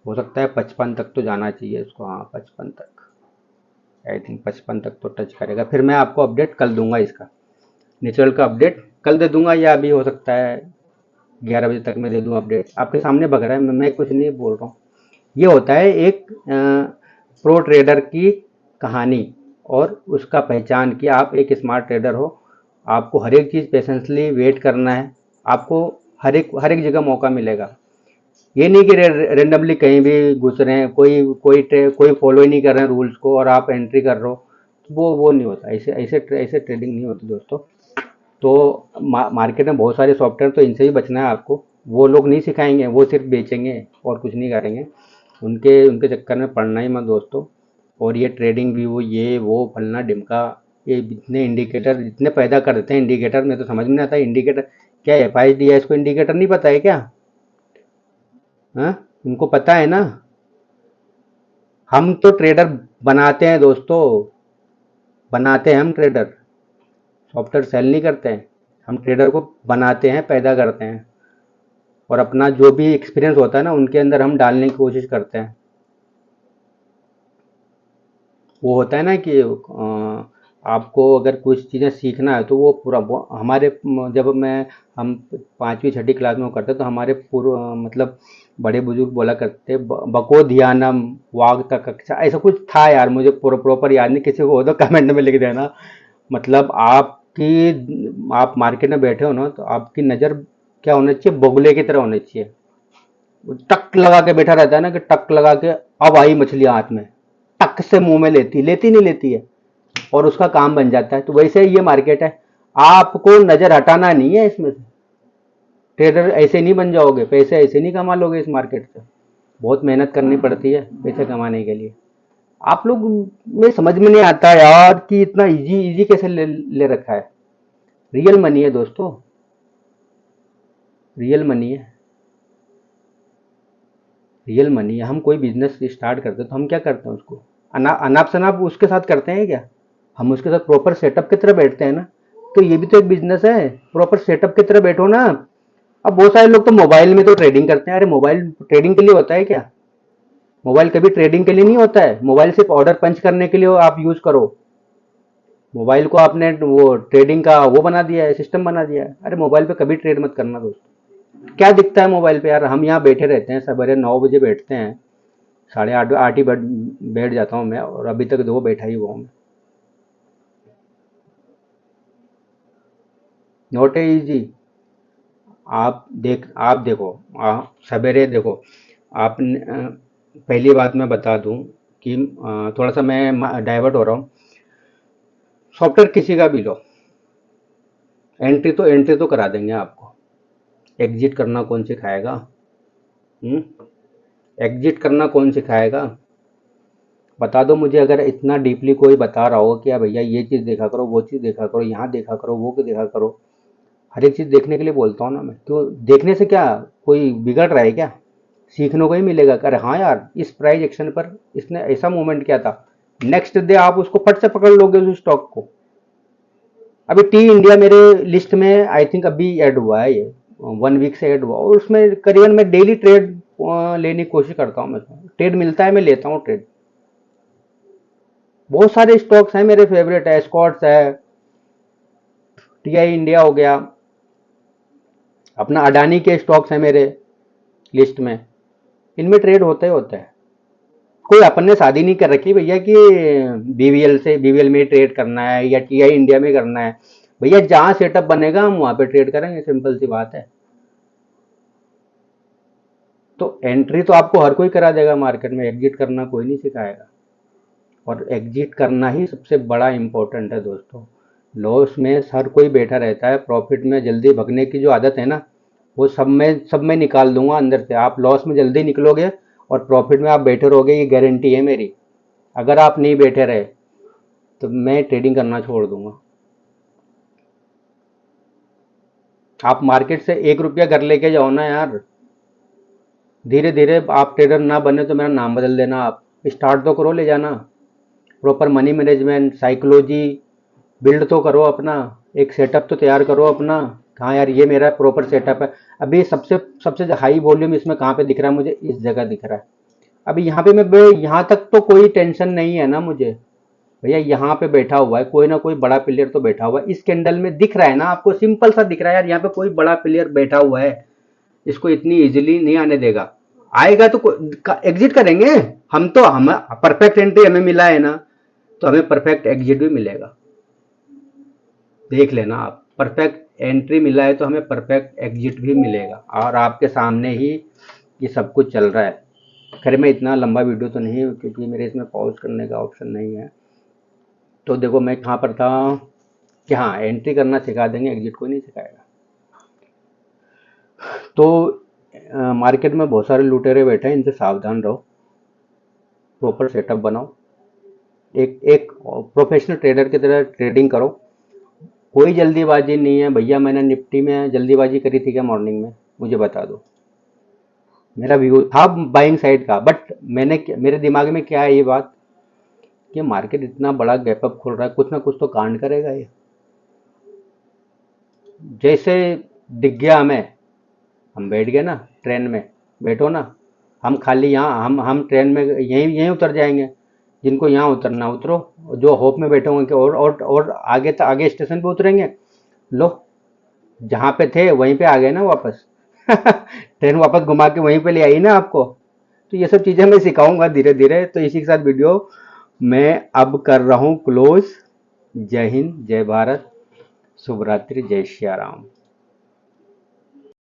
हो सकता है 55 तक तो जाना चाहिए इसको, हाँ 55 तक, आई थिंक 55 तक तो टच करेगा। फिर मैं आपको अपडेट कल दूंगा, इसका नेचुरल का अपडेट कल दे दूंगा, या अभी हो सकता है 11 बजे तक मैं दे दूँ अपडेट। आपके सामने बग रहा है, मैं कुछ नहीं बोल रहा हूँ। ये होता है एक प्रो ट्रेडर की कहानी और उसका पहचान कि आप एक स्मार्ट ट्रेडर हो। आपको हर एक चीज़ पेशेंसली वेट करना है। आपको हर एक जगह मौका मिलेगा। ये नहीं कि रेंडमली कहीं भी घुस रहे हैं, कोई फॉलो ही नहीं कर रहे हैं रूल्स को और आप एंट्री कर रहे हो, तो वो नहीं होता। ऐसे ट्रेडिंग नहीं होती दोस्तों। तो मार्केट में बहुत सारे सॉफ्टवेयर, तो इनसे भी बचना है आपको। वो लोग नहीं सिखाएंगे, वो सिर्फ बेचेंगे और कुछ नहीं करेंगे। उनके उनके चक्कर में पड़ना ही मत दोस्तों। और ये ट्रेडिंग व्यू, ये वो फलना ढिमका, ये इतने इंडिकेटर इतने पैदा कर देते हैं इंडिकेटर में, तो समझ में नहीं आता इंडिकेटर क्या है। FIDS को इंडिकेटर नहीं पता है क्या? हाँ, उनको पता है ना। हम तो ट्रेडर बनाते हैं दोस्तों, बनाते हैं हम ट्रेडर, सॉफ्टवेयर सेल नहीं करते हैं। हम ट्रेडर को बनाते हैं, पैदा करते हैं, और अपना जो भी एक्सपीरियंस होता है ना उनके अंदर हम डालने की कोशिश करते हैं। वो होता है ना कि आपको अगर कुछ चीज़ें सीखना है तो वो पूरा हमारे जब हम 5वीं 6ठी क्लास में करते तो हमारे पूर्व मतलब बड़े बुजुर्ग बोला करते बको ध्यानम वाग तक कक्षा, ऐसा कुछ था यार, मुझे प्रॉपर याद नहीं। किसी को हो तो कमेंट में लिख देना। मतलब आप मार्केट में बैठे हो ना, तो आपकी नज़र क्या होनी चाहिए, बगुले की तरह होनी चाहिए। टक लगा के बैठा रहता है ना, कि टक लगा के अब आई मछली हाथ में, टक से मुंह में लेती नहीं लेती है, और उसका काम बन जाता है। तो वैसे ही ये मार्केट है, आपको नजर हटाना नहीं है इसमें से। ट्रेडर ऐसे नहीं बन जाओगे, पैसे ऐसे नहीं कमा लोगे इस मार्केट से। बहुत मेहनत करनी पड़ती है पैसे कमाने के लिए। आप लोग में समझ में नहीं आता यार कि इतना इजी इजी कैसे ले रखा है। रियल मनी है दोस्तों, रियल मनी है, रियल मनी है। हम कोई बिजनेस स्टार्ट करते हैं तो हम क्या करते हैं, उसको अनाप शनाप उसके साथ करते हैं क्या? हम उसके साथ प्रॉपर सेटअप की तरह बैठते हैं ना। तो ये भी तो एक बिजनेस है, प्रॉपर सेटअप की तरह बैठो ना। अब बहुत सारे लोग तो मोबाइल में तो ट्रेडिंग करते हैं। अरे मोबाइल ट्रेडिंग के लिए होता है क्या? मोबाइल कभी ट्रेडिंग के लिए नहीं होता है। मोबाइल सिर्फ ऑर्डर पंच करने के लिए आप यूज करो। मोबाइल को आपने वो ट्रेडिंग का वो बना दिया है, सिस्टम बना दिया है। अरे मोबाइल पे कभी ट्रेड मत करना दोस्तों। क्या दिखता है मोबाइल पे यार? हम यहाँ बैठे रहते हैं, सवेरे 9 बजे बैठते हैं, 8:30 8 ही बैठ जाता हूँ मैं, और अभी तक देखो बैठा ही हुआ हूँ। Not a easy. आप देखो, सवेरे देखो। आपने पहली बात मैं बता दूं कि थोड़ा सा मैं डाइवर्ट हो रहा हूँ। सॉफ्टवेयर किसी का भी लो, एंट्री तो करा देंगे आपको। एग्जिट करना कौन सिखाएगा? हम्म एग्जिट करना कौन सिखाएगा? बता दो मुझे। अगर इतना डीपली कोई बता रहा हो कि भैया ये चीज़ देखा करो, वो चीज़ देखा करो, यहाँ देखा करो, वो को देखा करो। हर एक चीज़ देखने के लिए बोलता हूँ ना मैं, तो देखने से क्या कोई बिगड़ रहा है क्या? सीखने को ही मिलेगा। अरे हाँ यार, इस प्राइस एक्शन पर इसने ऐसा मूवमेंट किया था, नेक्स्ट डे आप उसको फट से पकड़ लोगे उस स्टॉक को। अभी टी इंडिया मेरे लिस्ट में आई थिंक अभी ऐड हुआ है, ये 1 वीक से ऐड हुआ, और उसमें करीबन मैं डेली ट्रेड लेने की कोशिश करता हूँ। मैं ट्रेड मिलता है, मैं लेता हूँ ट्रेड। बहुत सारे स्टॉक्स हैं मेरे फेवरेट है, स्कॉट्स है, TI इंडिया हो गया, अपना अडानी के स्टॉक्स हैं मेरे लिस्ट में। इनमें ट्रेड होते ही होते हैं। कोई अपन ने शादी नहीं कर रखी भैया कि BVL में ट्रेड करना है या TI इंडिया में करना है। भैया जहां सेटअप बनेगा हम वहां पे ट्रेड करेंगे, सिंपल सी बात है। तो एंट्री तो आपको हर कोई करा देगा मार्केट में, एग्जिट करना कोई नहीं सिखाएगा। और एग्जिट करना ही सबसे बड़ा इंपॉर्टेंट है दोस्तों। लॉस में हर कोई बैठा रहता है, प्रॉफिट में जल्दी भगने की जो आदत है ना, वो सब में निकाल दूंगा अंदर से। आप लॉस में जल्दी निकलोगे और प्रॉफिट में आप बैठे रहोगे, ये गारंटी है मेरी। अगर आप नहीं बैठे रहे तो मैं ट्रेडिंग करना छोड़ दूंगा। आप मार्केट से 1 रुपया घर लेके जाओ ना यार, धीरे धीरे। आप ट्रेडर ना बने तो मेरा नाम बदल देना, आप स्टार्ट तो करो ले जाना। Proper money management psychology build तो करो अपना, एक सेटअप तो तैयार करो अपना। हाँ यार, ये मेरा प्रॉपर सेटअप है। अभी सबसे सबसे हाई वॉल्यूम इसमें कहाँ पे दिख रहा है मुझे? इस जगह दिख रहा है। अभी यहाँ पे यहाँ तक तो कोई टेंशन नहीं है ना मुझे भैया। यहाँ पे बैठा हुआ है कोई ना कोई बड़ा प्लेयर तो बैठा हुआ है। इस कैंडल में दिख रहा है ना आपको, सिंपल सा दिख रहा है यार, यहाँ पे कोई बड़ा प्लेयर बैठा हुआ है। इसको इतनी इजीली नहीं आने देगा। आएगा तो एग्जिट करेंगे हम। तो हम परफेक्ट एंट्री हमें मिला है ना, तो हमें परफेक्ट एग्जिट भी मिलेगा। देख लेना आप, परफेक्ट एंट्री मिला है तो हमें परफेक्ट एग्जिट भी मिलेगा। और आपके सामने ही ये सब कुछ चल रहा है। खैर मैं इतना लंबा वीडियो तो नहीं, क्योंकि मेरे इसमें पॉज करने का ऑप्शन नहीं है। तो देखो मैं कहाँ पर था कि हाँ, एंट्री करना सिखा देंगे, एग्जिट कोई नहीं सिखाएगा। तो मार्केट में बहुत सारे लुटेरे बैठे हैं, इनसे सावधान रहो। प्रॉपर सेटअप बनाओ, एक एक प्रोफेशनल ट्रेडर की तरह ट्रेडिंग करो। कोई जल्दीबाजी नहीं है भैया। मैंने निफ्टी में जल्दीबाजी करी थी क्या मॉर्निंग में? मुझे बता दो। मेरा व्यू था बाइंग साइड का, बट मेरे दिमाग में क्या है ये बात कि मार्केट इतना बड़ा गैप अप खोल रहा है, कुछ ना कुछ तो कांड करेगा ये। जैसे दिख गया हमें, हम बैठ गए ना ट्रेन में। बैठो ना, हम खाली यहाँ हम ट्रेन में यहीं यहीं उतर जाएंगे। जिनको यहाँ उतरना उतरो, जो होप में बैठे होंगे कि और आगे तक आगे स्टेशन पे उतरेंगे। लो, जहाँ पे थे वहीं पे आ गए ना वापस। ट्रेन वापस घुमा के वहीं पे ले आई ना आपको। तो ये सब चीज़ें मैं सिखाऊंगा धीरे धीरे। तो इसी के साथ वीडियो मैं अब कर रहा हूँ क्लोज। जय हिंद, जय भारत, शुभ रात्रि, जय श्री राम।